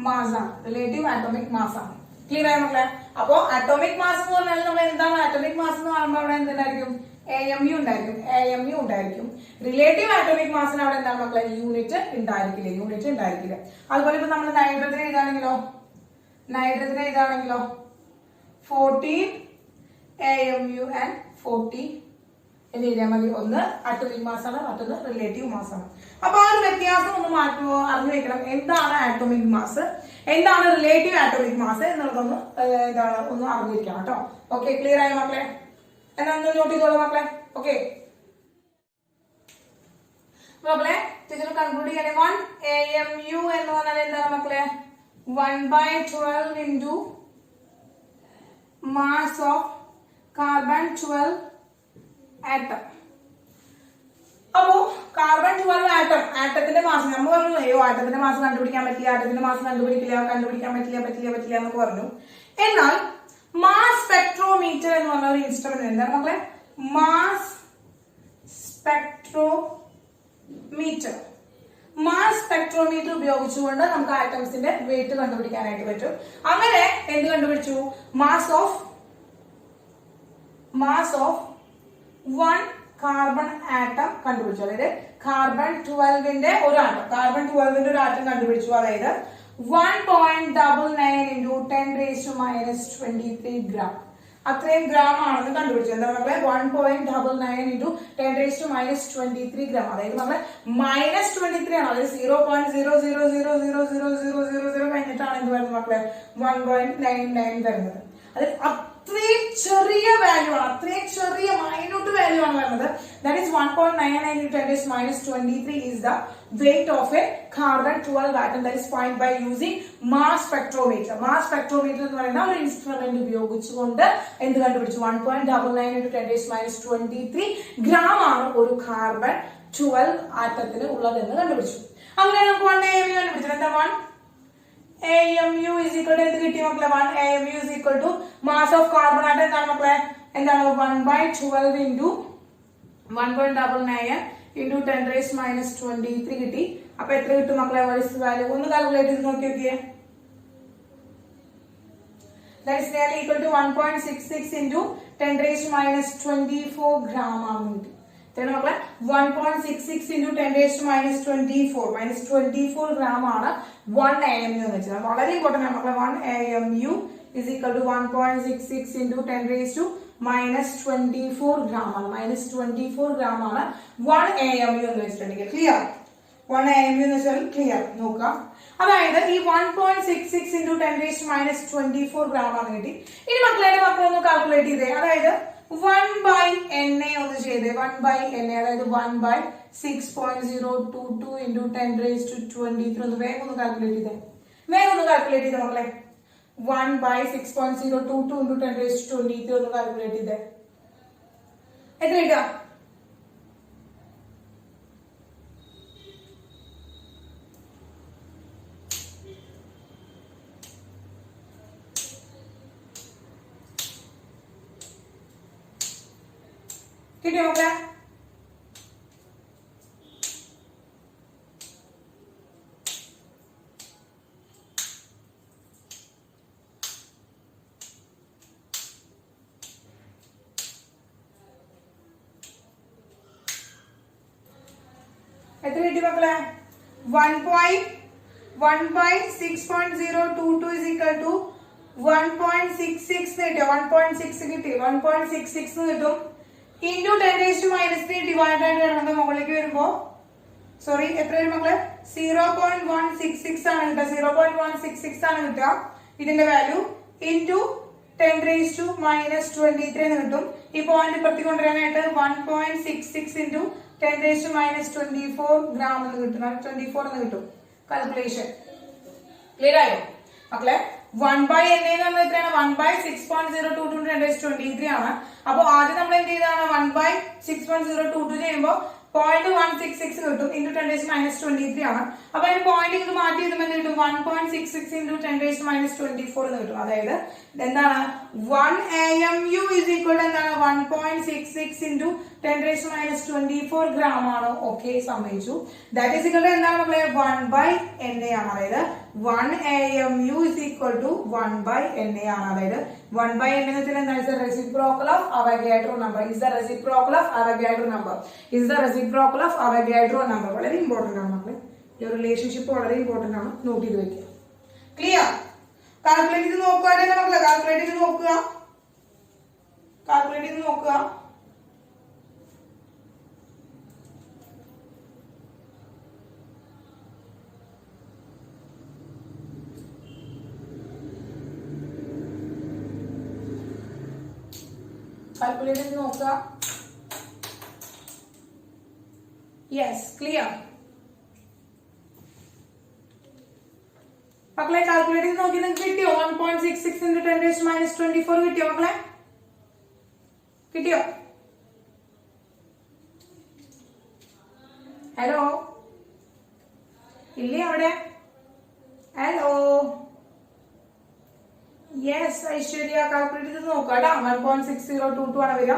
മാസ് ആണ്. റിലേറ്റീവ് ആറ്റോമിക് മാസ് ആണ്. ക്ലിയർ ആയ മക്കളെ? അപ്പോ ആറ്റോമിക് മാസ് എന്ന് പറഞ്ഞാൽ നമ്മൾ എന്താണ് ആറ്റോമിക് മാസ് എന്ന് പറയുമ്പോൾ അവിടെ എന്തുണ്ടായിരിക്കും? AMU ഉണ്ടായിരിക്കും. റിലേറ്റീവ് ആറ്റോമിക് മാസിന് അവിടെ എന്താണ് മക്കളെ? യൂണിറ്റ് ഉണ്ടായിരിക്കില്ല. അതുപോലെ ഇപ്പൊ നമ്മൾ നൈട്രജൻ എഴുതാണെങ്കിലോ 14 AMU and 40 എന്ന് എഴുതിയാൽ മതി. ഒന്ന് ആറ്റോമിക് മാസ് ആണ്, മറ്റൊന്ന് റിലേറ്റീവ് മാസ് ആണ്. അപ്പൊ ആ ഒരു വ്യത്യാസം ഒന്ന് അറിഞ്ഞു വെക്കണം. എന്താണ് ആറ്റോമിക് മാസ്, എന്താണ് റിലേറ്റീവ് ആറ്റോമിക് മാസ് എന്നുള്ളതൊന്ന് ഒന്ന് അറിഞ്ഞിരിക്കണം കേട്ടോ. ഓക്കെ, ക്ലിയർ ആയ മക്കളെ? എന്നാ ഒന്ന് നോട്ട് ചെയ്തോളൂ മക്കളെ. ഓക്കെ മക്കളെ, ടീച്ചർ കൺക്ലൂഡ് ചെയ്യണേ. 1 AMU എന്ന് പറഞ്ഞാൽ എന്താണ് മക്കളെ? 1/12 into mass of carbon 12 atom. അപ്പോ കാർബൺ 12 ആറ്റത്തിന്റെ മാസം നമ്മൾ പറഞ്ഞു. അയ്യോ ആറ്റത്തിന്റെ മാസം കണ്ടുപിടിക്കാൻ പറ്റില്ല എന്നൊക്കെ പറഞ്ഞു. എന്നാൽ മാസ് സ്പെക്ട്രോമീറ്റർ എന്ന് പറഞ്ഞ ഒരു ഇൻസ്ട്രുമെന്റ് എന്താണ് മക്കളെ? മാസ് സ്പെക്ട്രോമീറ്റർ ഉപയോഗിച്ചുകൊണ്ട് നമുക്ക് ആറ്റംസിന്റെ വെയിറ്റ് കണ്ടുപിടിക്കാനായിട്ട് പറ്റും. അങ്ങനെ എന്ത് കണ്ടുപിടിച്ചു? മാസ് ഓഫ് 1 കാർബൺ ആറ്റം കണ്ടുപിടിച്ചു. അതായത് കാർബൺ 12ന്റെ ഒരു ആറ്റം കണ്ടുപിടിച്ചു. അതായത് 1.99 into 10⁻³ ഗ്രാം. അത്രയും ഗ്രാം ആണെന്ന് കണ്ടുപിടിച്ചു. എന്താ മക്കളെ? 1.99 into 10⁻³ ഗ്രാം. അതായത് നമ്മളെ -23 ആണ്. അതായത് 0.00000000 കഴിഞ്ഞിട്ടാണ് എന്ത് വരുന്നത് മക്കളെ? 1.99 വരുന്നത്. അതായത് അത്രയും ചെറിയ വാല്യൂ ആണ്, അത്രയും ചെറിയ മൈന്യൂട്ട് വാല്യൂ ആണ് വരുന്നത്. That is 1.99 into 10⁻23 is the weight of a carbon 12 atom. That is found by using mass spectrometer. Mass spectrometer എന്ന് പറയുന്ന ഒരു ഇൻസ്ട്രുമെന്റ് ഉപയോഗിച്ചുകൊണ്ട് എന്ത് കണ്ടുപിടിച്ചു? 1.99 into 10⁻23 ഗ്രാം ആണ് ഒരു കാർബൺ 12 ആറ്റത്തിന് ഉള്ളതെന്ന് കണ്ടുപിടിച്ചു. അങ്ങനെ നമുക്ക് 1 AMU കണ്ടുപിടിച്ചത്. എന്താ 1 AMU is equal to എന്ത് കിട്ടി മക്കളെ? 1 AMU is equal to mass of carbon atom എന്താണ് മക്കളെ? എന്താണ്? 1/12 into 1.99 into 10⁻23 കിട്ടി. അപ്പൊ എത്ര കിട്ടും മക്കളെ? വാല്യൂ ഒന്ന് കാൽക്കുലേറ്റ് ചെയ്ത് നോക്കിയേ. That is nearly equal to 1.66 into 10⁻24 gram ആണ് കിട്ടി. മക്കളെ 1.66 into 10 raised to -24 gram ആണ് 1 AMU എന്ന് വെച്ചാൽ വളരെ ഇമ്പോർട്ടന്റ് ആണ് മക്കളെ. 1 AMU is equal to 1.66 into 10 raised to -24 gram ആണ്. -24 gram ആണ് 1 AMU എന്ന് വെച്ചിട്ടുണ്ടെങ്കിൽ ക്ലിയർ. 1 AMU എന്ന് വെച്ചാൽ ക്ലിയർ നോക്കാം. അതായത് ഈ 1.66 into 10 raised to -24 gram ആണ് കിട്ടി. ഇനി മക്കളൊന്ന് കാൽക്കുലേറ്റ് ചെയ്തേ. അതായത് 1/NA ഒന്ന് ചെയ്തേ. 1/NA അതായത് 1/6.022 into 10 raised to 23 ഒന്ന് വേഗം ഒന്ന് കാൽക്കുലേറ്റ് ചെയ്തേ. മക്കളെ 1/6.022 into 10 raised to 23 ഒന്ന് കാൽക്കുലേറ്റ് ചെയ്തേ. എത്ര കിട്ടുക? കിട്ടിയോ മക്കളെ? എത്ര കിട്ടി മക്കളെ? 1/6.022 is equal to 1.66 കിട്ടിയോ? 1.6 കിട്ടി. 1.66 കിട്ടും. ഇൻറ്റു 10 raised to -3 ഡിവൈഡ് ആയിട്ട് കിടക്കുന്നത് മുകളിലേക്ക് വരുമ്പോ സോറി എത്ര വരും മക്കളെ? 0.166 ആണ് കിട്ടുക. 0.166 ആണ് കിട്ടുക ഇതിന്റെ വാല്യൂ. ഇൻറ്റു 10 raised to -23 എന്ന് കിട്ടും. ഈ പോയിന്റ് ഇപ്പുറത്തേക്ക് കൊണ്ടുവരാനായിട്ട് 1.66 into 10 raised to -24 gram എന്ന് കിട്ടും. 24 എന്ന് കിട്ടും. കാൽക്കുലേഷൻ ക്ലിയർ ആയോ മക്കളെ? 1/NA എന്ന് പറഞ്ഞാൽ എത്രയാണ്? 1/6.022 10 raised to 23 ആണ്. അപ്പൊ ആദ്യം നമ്മൾ എന്ത് ചെയ്താണ്? 1/6.022 ചെയ്യുമ്പോൾ 0.166 കിട്ടും. ഇൻറ്റു 10 raised to -23 ആണ്. അപ്പൊ അതിന് പോയിന്റ് ഇത് മാറ്റി എഴുതുമ്പോൾ എന്ത് കിട്ടും? 1.66 into 10 raised to -24 എന്ന് കിട്ടും. അതായത് എന്താണ്? 1 AMU is equal to എന്താണ്? 1.66 into 10 raised to -24 gram ആണ്. ഓക്കെ സമ്മതിച്ചു. ദാറ്റ് ഈസ് ഈക്വൽ ടു എന്താണ് മക്കളെ? 1/NA ആണ്. അതായത് 1 AMU is equal to 1/NA ആണ്. അതായത് 1/NA എന്ന് വെച്ചാൽ എന്താണ്? Is the reciprocal of Avogadro number. Is the reciprocal of Avogadro number. Is the reciprocal of Avogadro number. വളരെ ഇമ്പോർട്ടന്റ് ആണ് മക്കളെ. ഈ റിലേഷൻഷിപ്പ് വളരെ ഇമ്പോർട്ടന്റ് ആണ്. നോട്ട് ചെയ്ത് വെക്കുക. ക്ലിയർ? കാൽക്കുലേറ്റ് ചെയ്ത് നോക്കുകയാണെങ്കിൽ മക്കളെ കാൽക്കുലേറ്റ് ചെയ്ത് നോക്കുക. കാൽക്കുലേറ്റ് ചെയ്ത് നോക്കുക. കാൽക്കുലേറ്റ് ചെയ്ത് നോക്കുക. യെസ് ക്ലിയർ മക്കളെ? കാൽക്കുലേറ്റ് ചെയ്ത് നോക്കി നിങ്ങൾക്ക് കിട്ടിയോ? 1.66 into 10 raised to -24 കിട്ടിയോ മക്കളെ? കിട്ടിയോ? ഹലോ ഇല്ലേ അവിടെ? ഹലോ യെസ് ഐശ്വര്യ കാൽക്കുലേറ്റ് ചെയ്ത് നോക്കാം കേട്ടോ. 1.6022 ആണ് വരിക.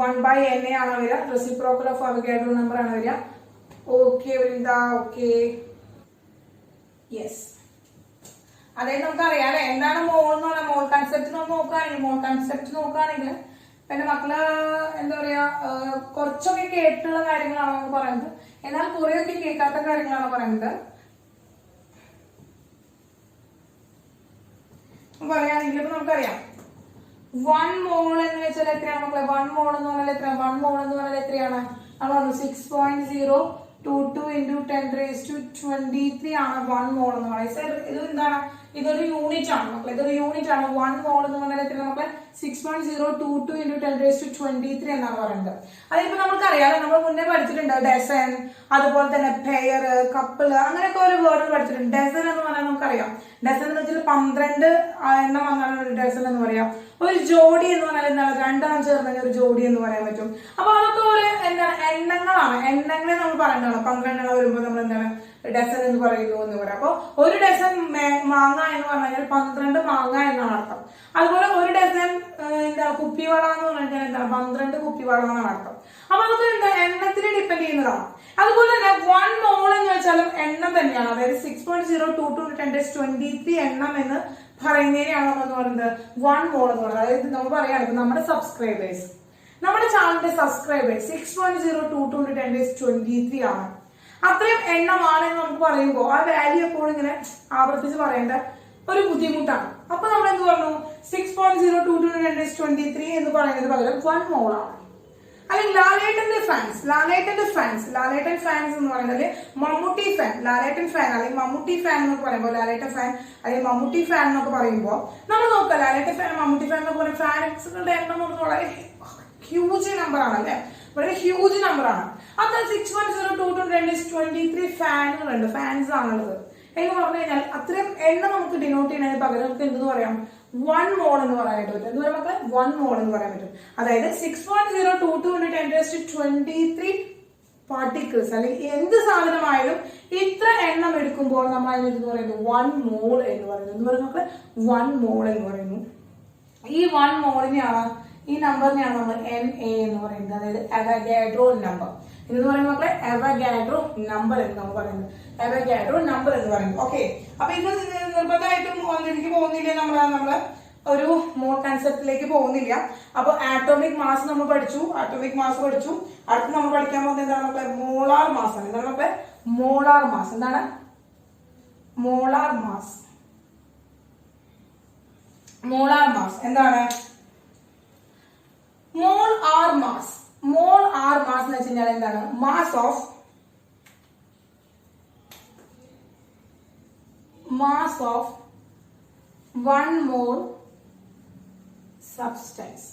1/NA ആണ് വരിക. റെസിപ്രോക്കൽ ഓഫ് അവഗാഡ്രോ നമ്പർ ആണ് വരിക. Okay Vrinda okay yes. അതായത് നമുക്കറിയാം അല്ലെ എന്താണ് മോൾ എന്ന് പറഞ്ഞാൽ. മോൾ കൺസെപ്റ്റ് നോക്കുകയാണെങ്കിൽ എന്റെ മക്കള് എന്താ പറയാ കുറച്ചൊക്കെ കേട്ടുള്ള കാര്യങ്ങളാണ് പറയുന്നത്. എന്നാൽ കുറെയൊക്കെ കേൾക്കാത്ത കാര്യങ്ങളാണ് പറയുന്നത്. പറയുകയാണെങ്കിൽ ഇപ്പൊ നമുക്കറിയാം 1 മോൾ എന്ന് വെച്ചാൽ എത്രയാണ് മക്കളെ? 1 മോൾ എന്ന് പറഞ്ഞാൽ എത്രയാണ്? 1 മോൾ എന്ന് പറഞ്ഞാൽ എത്രയാണ്? നമ്മൾ പറഞ്ഞു 6.022 into 10 raised to 23 ആണ് 1 മോൾ എന്ന് പറയുന്നത്. ഇത് എന്താണ്? ഇതൊരു യൂണിറ്റ് ആണ് മക്കളെ. ഇതൊരു യൂണിറ്റ് ആണ്. 1 മോൾ എന്ന് പറഞ്ഞാൽ എത്ര മക്കളെ? 6.022 into 10 raised to 23 എന്നാണ് പറയുന്നത്. അതിപ്പോ നമുക്കറിയാം നമ്മൾ മുന്നേ പഠിച്ചിട്ടുണ്ട് ഡസൻ, അതുപോലെ തന്നെ പെയർ, കപ്പിള്, അങ്ങനെയൊക്കെ ഒരു വേർഡ് പഠിച്ചിട്ടുണ്ട്. ഡസൻ എന്ന് പറഞ്ഞാൽ നമുക്കറിയാം. ഡസൻ എന്ന് വെച്ചാൽ 12 എണ്ണം വന്നാണ് ഒരു ഡസൻ എന്ന് പറയാം. ഒരു ജോഡി എന്ന് പറഞ്ഞാൽ എന്താണ്? 2 എണ്ണം ചേർന്ന ഒരു ജോഡി എന്ന് പറയാൻ പറ്റും. അപ്പൊ അതൊക്കെ ഒരു എന്താണ്? എണ്ണങ്ങളാണ്. എണ്ണങ്ങളെ നമ്മൾ പറയുന്നതാണ്. 12 എണ്ണം വരുമ്പോൾ നമ്മൾ എന്താണ്? ഡസൻ എന്ന് പറയുന്നു എന്ന് പറയാം. അപ്പൊ ഒരു ഡസൻ മാങ്ങ എന്ന് പറഞ്ഞാൽ 12 മാങ്ങ എന്നാണ് അർത്ഥം. അതുപോലെ ഒരു ഡസൻ എന്താ കുപ്പിവള എന്ന് പറഞ്ഞാൽ എന്താണ്? 12 കുപ്പിവള എന്നാണ് അർത്ഥം. അപ്പൊ അതൊക്കെ എന്താ? എണ്ണത്തിന് ഡിപ്പെൻഡ് ചെയ്യുന്നതാണ്. അതുപോലെ തന്നെ 1 മോൾ എന്ന് വെച്ചാലും എണ്ണം തന്നെയാണ്. അതായത് 6.022 10 raised to 23 എണ്ണം എന്ന് പറയുന്നതിനെയാണ് നമ്മൾ എന്ന് പറയുന്നത് 1 മോൾ എന്ന് പറയുന്നത്. അതായത് നമ്മൾ പറയുകയാണെങ്കിൽ നമ്മുടെ സബ്സ്ക്രൈബേഴ്സ് നമ്മുടെ ചാനലിന്റെ സബ്സ്ക്രൈബേഴ്സ് 6.022 × 10⁻23 ആണ്. അത്രയും എണ്ണമാണ് എന്ന് നമുക്ക് പറയുമ്പോൾ ആ വാല്യൂ എപ്പോഴും ഇങ്ങനെ ആവർത്തിച്ച് പറയേണ്ട ഒരു ബുദ്ധിമുട്ടാണ്. അപ്പൊ നമ്മൾ എന്ത് പറഞ്ഞു, 6.022 × 10⁻23 എന്ന് പറയുന്നത് പകരം 1 mole ആണ്. അല്ലെങ്കിൽ ലാലേട്ടന്റെ ഫാൻസ് എന്ന് പറയുന്നത് മമ്മൂട്ടി ഫാൻ, ലാലേട്ടൻ ഫാൻ അല്ലെങ്കിൽ മമ്മൂട്ടി ഫാൻ എന്നൊക്കെ പറയുമ്പോൾ, ലാലേട്ടൻ ഫാൻ അല്ലെങ്കിൽ മമ്മൂട്ടി ഫാൻ എന്നൊക്കെ പറയുമ്പോൾ നമ്മൾ നോക്കാം, ലാലേട്ടൻ ഫാൻ മമ്മൂട്ടി ഫാൻ എന്നൊക്കെ പറയുമ്പോൾ ഫാൻസുകളുടെ എണ്ണം എന്ന് പറഞ്ഞാൽ വളരെ ഹ്യൂജ് നമ്പർ ആണ് അല്ലെ, വളരെ ഹ്യൂജ് നമ്പർ ആണ്. അത് 6.022 × 10⁻23 ഫാനുകളുണ്ട്, ഫാൻസ് ആണുള്ളത് എന്ന് പറഞ്ഞു കഴിഞ്ഞാൽ അത്രയും എണ്ണം നമുക്ക് ഡിനോട്ട് ചെയ്യുന്നതിന് പകരം നമുക്ക് എന്തെന്ന് പറയാം, 1 mole എന്ന് പറയാനായിട്ട് പറ്റും. എന്ത് പറയാം മക്കളെ, 1 mole എന്ന് പറയാൻ പറ്റും. അതായത് 6.022 × 10⁻23 പാർട്ടിക്കിൾസ് അല്ലെങ്കിൽ എന്ത് സാധനമായാലും ഇത്ര എണ്ണം എടുക്കുമ്പോൾ നമ്മൾ അതിന് പറയുന്നത് 1 mole എന്ന് പറയുന്നത്. എന്ന് പറയുന്നത് മക്കളെ 1 mole എന്ന് പറയുന്നു. ഈ 1 moleനെയാണ്, ഈ നമ്പറിനെയാണ് നമ്മൾ NA എന്ന് പറയുന്നത്, അതായത് അവഗാഡ്രോ നമ്പർ എന്ന് പറയുന്നത് മക്കളെ. അവഗാഡ്രോ നമ്പർ എന്ന് നമ്മൾ പറയുന്നത്, അവഗാഡ്രോ നമ്പർ എന്ന് പറയുന്നത്. ഓക്കെ, അപ്പൊ ഇത് നിർബന്ധമായിട്ടും ഒന്നിലേക്ക് പോകുന്നില്ല, നമ്മള് ഒരു മോൾ കൺസെപ്റ്റിലേക്ക് പോകുന്നില്ല. അപ്പൊ ആറ്റോമിക് മാസ് നമ്മൾ പഠിച്ചു, ആറ്റോമിക് മാസ് പഠിച്ചു. അടുത്ത് നമ്മൾ പഠിക്കാൻ പോകുന്നത് എന്താണ് മക്കളെ, മോളാർ മാസ് ആണ്. എന്താണ് മക്കളെ, മോളാർ മാസ്. എന്താണ് മോളാർ മാസ്? മോളാർ മാസ് എന്താണ്? മോൾ ആർ മാസ്. മോൾ ആർ മാസ് എന്ന് വെച്ച് കഴിഞ്ഞാൽ എന്താണ്, മാസ് ഓഫ് 1 mole സബ്സ്റ്റൻസ്.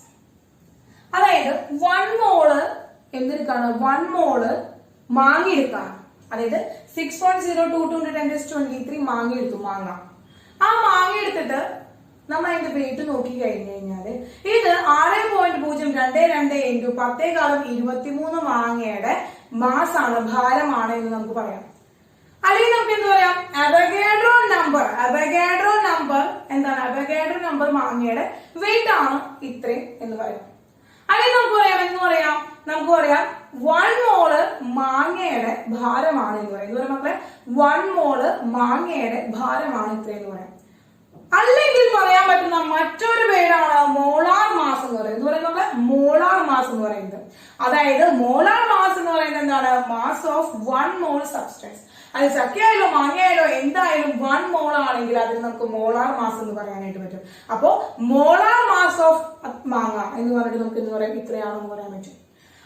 അതായത് 1 mole എന്തെടുക്കാണ്, 1 mole മാങ്ങിയെടുക്കാണ്. അതായത് 6.022 × 10⁻23 മാങ്ങിയെടുത്തു, മാങ്ങ. ആ മാങ്ങിയെടുത്തിട്ട് നമ്മൾ അതിന്റെ വെയിറ്റ് നോക്കി കഴിഞ്ഞു കഴിഞ്ഞാല് ഇത് 6.022 × 10⁻23 മാങ്ങയുടെ മാസാണ്, ഭാരമാണ് എന്ന് നമുക്ക് പറയാം. അല്ലെങ്കിൽ നമുക്ക് എന്ത് പറയാം, അവഗാഡ്രോ നമ്പർ. അവഗാഡ്രോ നമ്പർ എന്താണ്, അവഗാഡ്രോ നമ്പർ മാങ്ങയുടെ വെയിറ്റ് ആണ് ഇത്രയും എന്ന് പറയാം. അല്ലെങ്കിൽ നമുക്ക് പറയാം, എന്ന് പറയാം, നമുക്ക് പറയാം 1 mole മാങ്ങയുടെ ഭാരമാണ് എന്ന് പറയാം. എന്ന് പറയാം മക്കളെ, 1 mole മാങ്ങയുടെ ഭാരമാണ് ഇത്രയും എന്ന് പറയാം. അല്ലെങ്കിൽ പറയാൻ പറ്റുന്ന മറ്റൊരു പേരാണ് മോളാർ മാസ് എന്ന് പറയുന്നത്. എന്ന് പറയുന്നത് നമ്മള് മോളാർ മാസ് എന്ന് പറയുന്നത്. അതായത് മോളാർ മാസ് എന്ന് പറയുന്നത് എന്താണ്, മാസ് ഓഫ് 1 mole സബ്സ്റ്റൻസ്. അത് ചക്കയായാലോ മാങ്ങയായാലോ എന്തായാലും 1 mole ആണെങ്കിൽ അതിന് നമുക്ക് മോളാർ മാസ് എന്ന് പറയാനായിട്ട് പറ്റും. അപ്പോ മോളാർ മാസ് ഓഫ് മാങ്ങ എന്ന് പറഞ്ഞിട്ട് നമുക്ക് എന്ന് പറയാം, ഇത്രയാണെന്ന് പറയാൻ പറ്റും.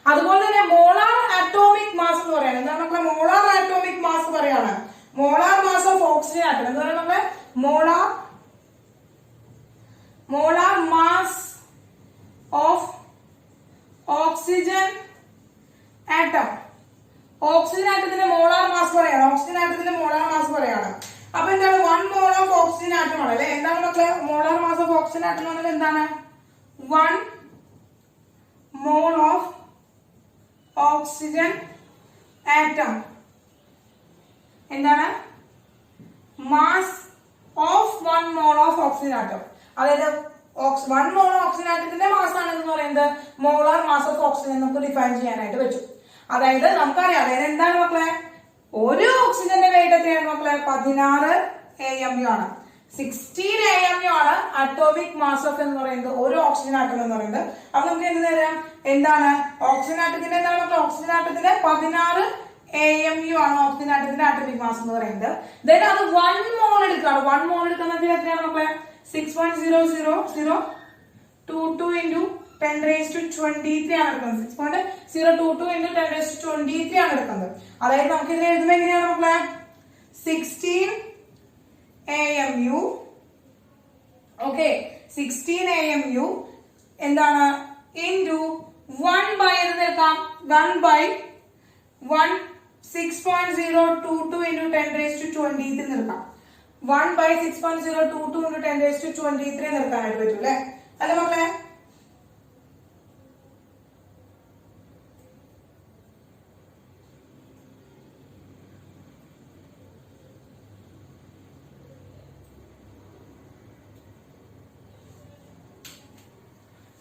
അതുപോലെ തന്നെ മോളാർ ആറ്റോമിക് മാസ് എന്ന് പറയുന്നത് എന്താണ് മക്കളെ, മോളാർ ആറ്റോമിക് മാസ് പറയാണ്, molar mass of oxygen atom. എന്ന് പറയുന്നത് നമ്മളെ molar mass of oxygen atom. Oxygen ആറ്റത്തിന്റെ മോളാർ മാസ് പറയാണ്, ഓക്സിജൻ ആറ്റത്തിന്റെ മോളാർ മാസ് പറയാണ്. അപ്പൊ എന്താണ്, 1 mole ഓഫ് ഓക്സിജൻ ആറ്റം ആണ് അല്ലെ. എന്താണ് മക്കളെ molar mass of oxygen atom എന്ന് പറഞ്ഞാൽ എന്താണ്, 1 mole ഓഫ് ഓക്സിജൻ ആറ്റം. എന്താണ്, mass of 1 mole of oxygen atom. അതായത് 1 mole ഓക്സിജൻ ആറ്റത്തിന്റെ മാസ് ആണെന്ന് പറയുന്നത് മോളാർ മാസ് ഓഫ് ഓക്സിജൻ നമുക്ക് ഡിഫൈൻ ചെയ്യാനായിട്ട് പറ്റും. അതായത് നമുക്കറിയാം, അതായത് എന്താണ് മക്കളെ, ഒരു ഓക്സിജന്റെ വെയിറ്റ് എത്രയാണ് മക്കളെ, 16 AMU ആണ്. 16 AMU ആണ് അറ്റോമിക് മാസ് ഓഫ് എന്ന് പറയുന്നത്, ഒരു ഓക്സിജൻ ആറ്റം എന്ന് പറയുന്നത്. അപ്പൊ നമുക്ക് എന്ത് തരാം, എന്താണ് ഓക്സിജൻ ആറ്റത്തിന്റെ, എന്താണ് മക്കളെ, ഓക്സിജൻ ആറ്റത്തിന്റെ 16 AMU ആണ് ഓക്സിജൻ ആറ്റത്തിന്റെ ആറ്റോമിക് മാസ് എന്ന് പറയുന്നത്. ദെൻ അത് 1 mole എടുക്കുകയാണ്. 1 mole എടുക്കുന്നത് എത്രയാണ് മക്കളെ, 6.00022 × 10⁻23 ആണ് എടുക്കുന്നത്. 6.022 × 10⁻23 ആണ് എടുക്കുന്നത്. അതായത് നമുക്ക് ഇതിനെ എഴുതുമ്പോൾ എങ്ങനെയാണ് മക്കളെ, 16 AMU. ഓക്കെ, 16 AMU എന്താണ്, ഇൻറ്റു 1 എന്ന് എടുക്കാം, 1/1 6.022 × 10⁻23 എടുക്കാം. 1/6.022 × 10⁻23 നിർത്താനായിട്ട് പറ്റും അല്ലെ, അല്ല മക്കളെ.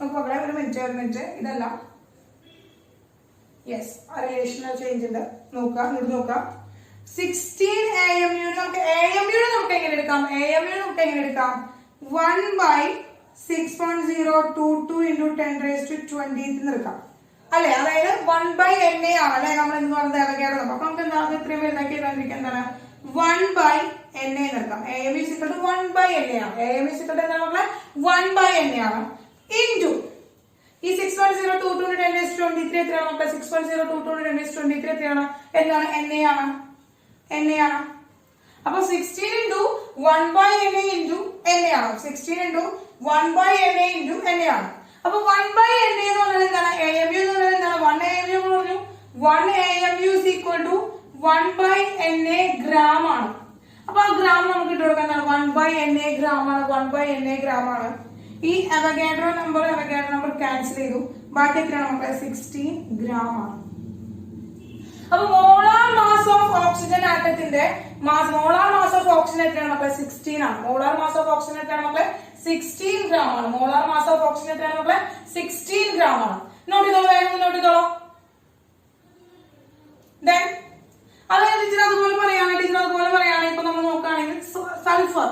നമുക്ക് മക്കളെ ഒരു മിനിറ്റ് ഇതല്ല, യെസ്, റിലേഷണൽ ചേഞ്ച് ഉണ്ട്. നോക്കാം, ഇങ്ങോട്ട് നോക്കാം. 16 AMU നമുക്ക് AMU നമുക്ക് എങ്ങനെ എടുക്കാം, AMU നമുക്ക് എങ്ങനെ എടുക്കാം, 1/16 6.022 into 10 raised to 20 എടുക്കാം അല്ലെ. അതായത് 1/NA ആണ് അല്ലെ നമ്മൾ എന്ന് പറയുന്നത് അവഗാഡ്രോ നമ്പർ. അപ്പൊ നമുക്ക് എന്താ ഇത്രയും വലുതാക്കി എഴുതാണ്ടിരിക്കുക എന്താണ് 1/NA എടുക്കാം. AM is equal to 1/NA ആണ്. AM is equal to എന്താണ് മക്കളെ 1/NA ആണ് into ഈ 6.022 into 10 raised to 23 എത്രയാണ് മക്കളെ 6.022 into 10 raised to 23 എത്രയാണ് എന്താണ് NA ആണ്. അപ്പൊ 16 into 1/NA into NA ആണ്. 16 into 1/NA into NA ആണ്. അപ്പൊ 1/NA എന്ന് പറഞ്ഞാൽ എന്താണ് AMU എന്ന് പറഞ്ഞാൽ എന്താണ് 1 AMU എന്ന് പറഞ്ഞു 1 AMU is equal to 1/NA gram ആണ്. അപ്പൊ ആ ഗ്രാം നമുക്ക് ഇട്ട് കൊടുക്കാൻ 1/NA ഗ്രാം ആണ്. 1/NA ഗ്രാം ആണ്. ഈ അവഗാഡ്രോ നമ്പർ ക്യാൻസൽ ചെയ്തു. ബാക്കി എത്രയാണ് നമുക്ക് 16 ഗ്രാം ആണ്. അപ്പൊ മോളാർ മാസ് ഓഫ് ഓക്സിജൻ ആറ്റത്തിന്റെ മോളാർ മാസ് ഓഫ് ഓക്സിജൻ എത്രയാണ് മക്കളെ 16 ആണ്. മോളാർ മാസ് ഓഫ് ഓക്സിജൻ എത്രയാണ് മക്കളെ 16 ഗ്രാം ആണ്. മോളാർ മാസ് ഓഫ് ഓക്സിജൻ എത്രയാണ് മക്കളെ 16 ഗ്രാം ആണ്. നോട്ട് ചെയ്തോളൂ, വേഗം നോട്ട് ചെയ്തോളൂ. ദെൻ അതായത് ടീച്ചർ അതുപോലെ പറയുകയാണെങ്കിൽ ഇപ്പൊ നമ്മൾ നോക്കുകയാണെങ്കിൽ sulphur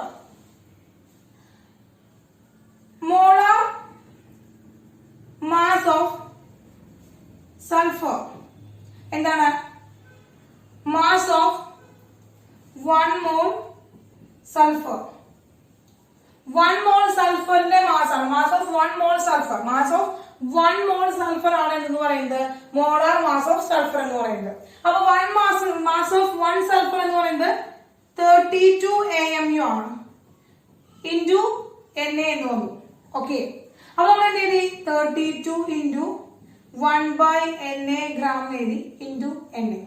molar mass of sulphur എന്താണ് mass of 1 mole sulphur. 1 mole സൾഫറിന്റെ മാസ് ആണ്. Mass of 1 mole sulphur. Mass of 1 mole sulphur ആണ് എന്ന് പറയുന്നത് മോളാർ മാസ് ഓഫ് സൾഫർ എന്ന് പറയുന്നത്. അപ്പൊ 1 മാസ് ഓഫ് 1 സൾഫർ എന്ന് പറയുന്നത് 32 AMU ആണ് ഇൻറ്റു NA എന്ന് വന്നു. ഓക്കെ, അപ്പൊ നമ്മൾ എന്ത് എഴുതി 32 into 1/NA ഗ്രാം എഴുതി ഇൻറ്റു NA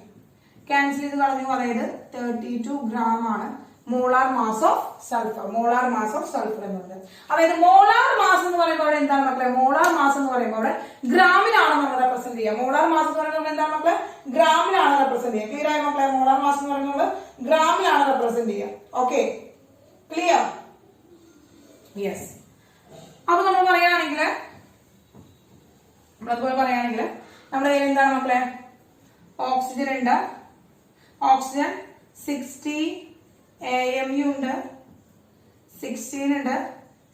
ക്യാൻസൽ ചെയ്ത് കളഞ്ഞു. അതായത് 32 ഗ്രാം ആണ് molar mass of sulphur. Molar mass of sulphur എന്ന് പറയുന്നത്. അതായത് മോളാർ മാസ് എന്ന് പറയുമ്പോൾ എന്താണ് മക്കളെ മോളാർ മാസ് എന്ന് പറയുമ്പോൾ ഗ്രാമിലാണ് നമ്മൾ റെപ്രസെന്റ് ചെയ്യുക. മോളാർ മാസ് എന്ന് പറയുമ്പോൾ എന്താണ് മക്കളെ ഗ്രാമിലാണ് റെപ്രസെന്റ് ചെയ്യുക. ക്ലിയർ ആയ മക്കളെ മോളാർ മാസ് എന്ന് പറയുമ്പോൾ ഗ്രാമിലാണ് റെപ്രസെന്റ് ചെയ്യുക. Okay, clear? യെസ്. അപ്പൊ നമ്മൾ പറയുകയാണെങ്കിൽ നമ്മുടെ കയ്യിൽ എന്താണ് മക്കളെ ഓക്സിജൻ ഉണ്ട്. ഓക്സിജൻ 60 AMU ഉണ്ട്, 16 ഉണ്ട്,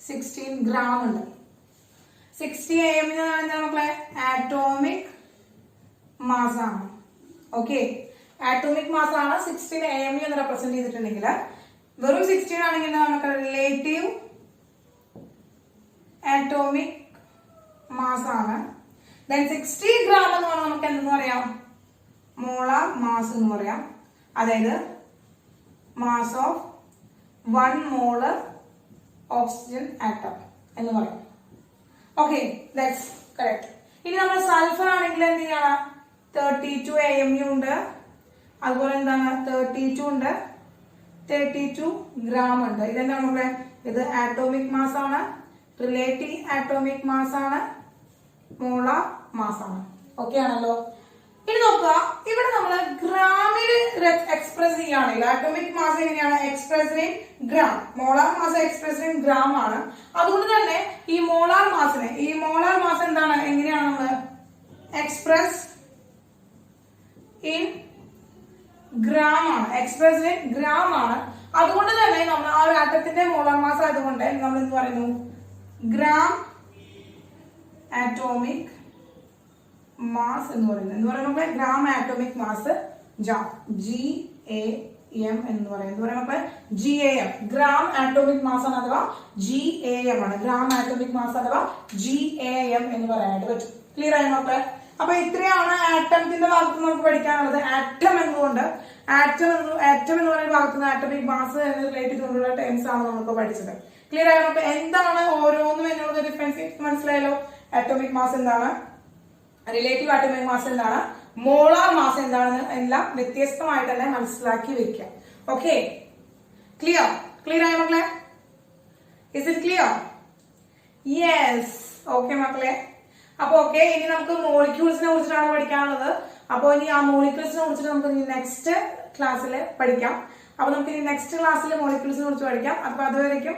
16 ഗ്രാം ഉണ്ട്. 60 AMU എന്ന് പറയുന്നത് മക്കളെ ആറ്റോമിക് മാസ് ആണ്. ഓക്കെ, ആറ്റോമിക് മാസ് ആണ് 16 AMU എന്ന് റെപ്രസെന്റ് ചെയ്തിട്ടുണ്ടെങ്കിൽ. വെറും 16 ആണെങ്കിൽ നമുക്ക് റിലേറ്റീവ് ആറ്റോമിക് മാസ് ആണ്. ദെൻ 60 ഗ്രാം എന്ന് പറഞ്ഞാൽ നമുക്ക് എന്തെന്ന് പറയാം മോളാർ മാസ് എന്ന് പറയാം. അതായത് mass of 1 molar oxygen atom എന്ന് പറയാം. Okay, that's correct. ഇനി നമ്മൾ സൾഫർ ആണെങ്കിൽ എന്ത് ചെയ്യണം 32 AMU ഉണ്ട്, അതുപോലെ എന്താണ് 32 ഉണ്ട്, 32 ഗ്രാം ഉണ്ട്. ഇതെന്താണ് നമ്മുടെ ഇത് ആറ്റോമിക് മാസ് ആണ്, റിലേറ്റീവ് ആറ്റോമിക് മാസ് ആണ്, മോളാർ മാസ് ആണ്. ഓക്കെ ആണല്ലോ. ഇനി നോക്കുക, ഇവിടെ നമ്മൾ ഗ്രാമിൽ എക്സ്പ്രസ് ചെയ്യുകയാണെങ്കിൽ ആറ്റോമിക് മാസ് എങ്ങനെയാണ് expressed in gram. Molar mass expressed in gram ആണ്. അതുകൊണ്ട് തന്നെ ഈ മോളാർ മാസ് എന്താണ് എങ്ങനെയാണ് നമ്മൾ എക്സ്പ്രസ് ഇൻ ഗ്രാം ആണ്. എക്സ്പ്രസ്ഡ് ഇൻ ഗ്രാം ആണ്. അതുകൊണ്ട് തന്നെ നമ്മൾ ആ ഒരു ആറ്റത്തിന്റെ മോളാർ മാസ് ആയതുകൊണ്ട് നമ്മൾ എന്ത് പറയുന്നു ഗ്രാം ആറ്റോമിക് മാസ് എന്ന് പറയുന്നത് ഗ്രാം ആറ്റോമിക് മാസ് GAM എന്ന് പറയുന്നത് GAM ഗ്രാം ആറ്റോമിക് മാസ് ആണ് അഥവാ GAM ആണ്. ഗ്രാം ആറ്റോമിക് മാസ് അഥവാ GAM എന്ന് പറയാനായിട്ട് പറ്റും. ക്ലിയർ ആയി മക്കളെ? അപ്പൊ ഇത്രയാണ് ആറ്റത്തിന്റെ ഭാഗത്ത് നമുക്ക് പഠിക്കാനുള്ളത്. ആറ്റം എന്ന് പറയുന്ന ഭാഗത്ത് നിന്ന് ആറ്റോമിക് മാസ് എന്ന് റിലേറ്റ് ചെയ്തുകൊണ്ടുള്ള ടേംസ് ആണ് നമുക്ക് പഠിച്ചത്. ക്ലിയർ ആയി മക്കളെ? എന്താണ് ഓരോന്നും എന്നുള്ള ഡിഫറൻസ് മനസ്സിലായല്ലോ. ആറ്റോമിക് മാസ് എന്താണ്, റിലേറ്റീവ് ആറ്റോമിക് മാസ് എന്താണ്, മോളാർ മാസ് എന്താണെന്ന് എല്ലാം വ്യത്യസ്തമായിട്ട് തന്നെ മനസ്സിലാക്കി വെക്കുക. ഓക്കെ, ക്ലിയർ ആയ മക്കളെ? Is it clear? Yes. Okay മക്കളെ, അപ്പൊ ഓക്കെ, ഇനി നമുക്ക് മോളിക്യൂൾസിനെ കുറിച്ചിട്ടാണ് പഠിക്കാനുള്ളത്. അപ്പോൾ ഇനി ആ മോളിക്യൂൾസിനെ കുറിച്ചിട്ട് നമുക്ക് ഇനി നെക്സ്റ്റ് ക്ലാസ്സിൽ പഠിക്കാം. അപ്പൊ നമുക്ക് ഇനി നെക്സ്റ്റ് ക്ലാസ്സിൽ മോളിക്യൂൾസിനെ കുറിച്ച് പഠിക്കാം. അപ്പൊ അതുവരേക്കും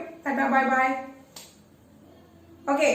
ബൈ ബൈ. ഓക്കെ.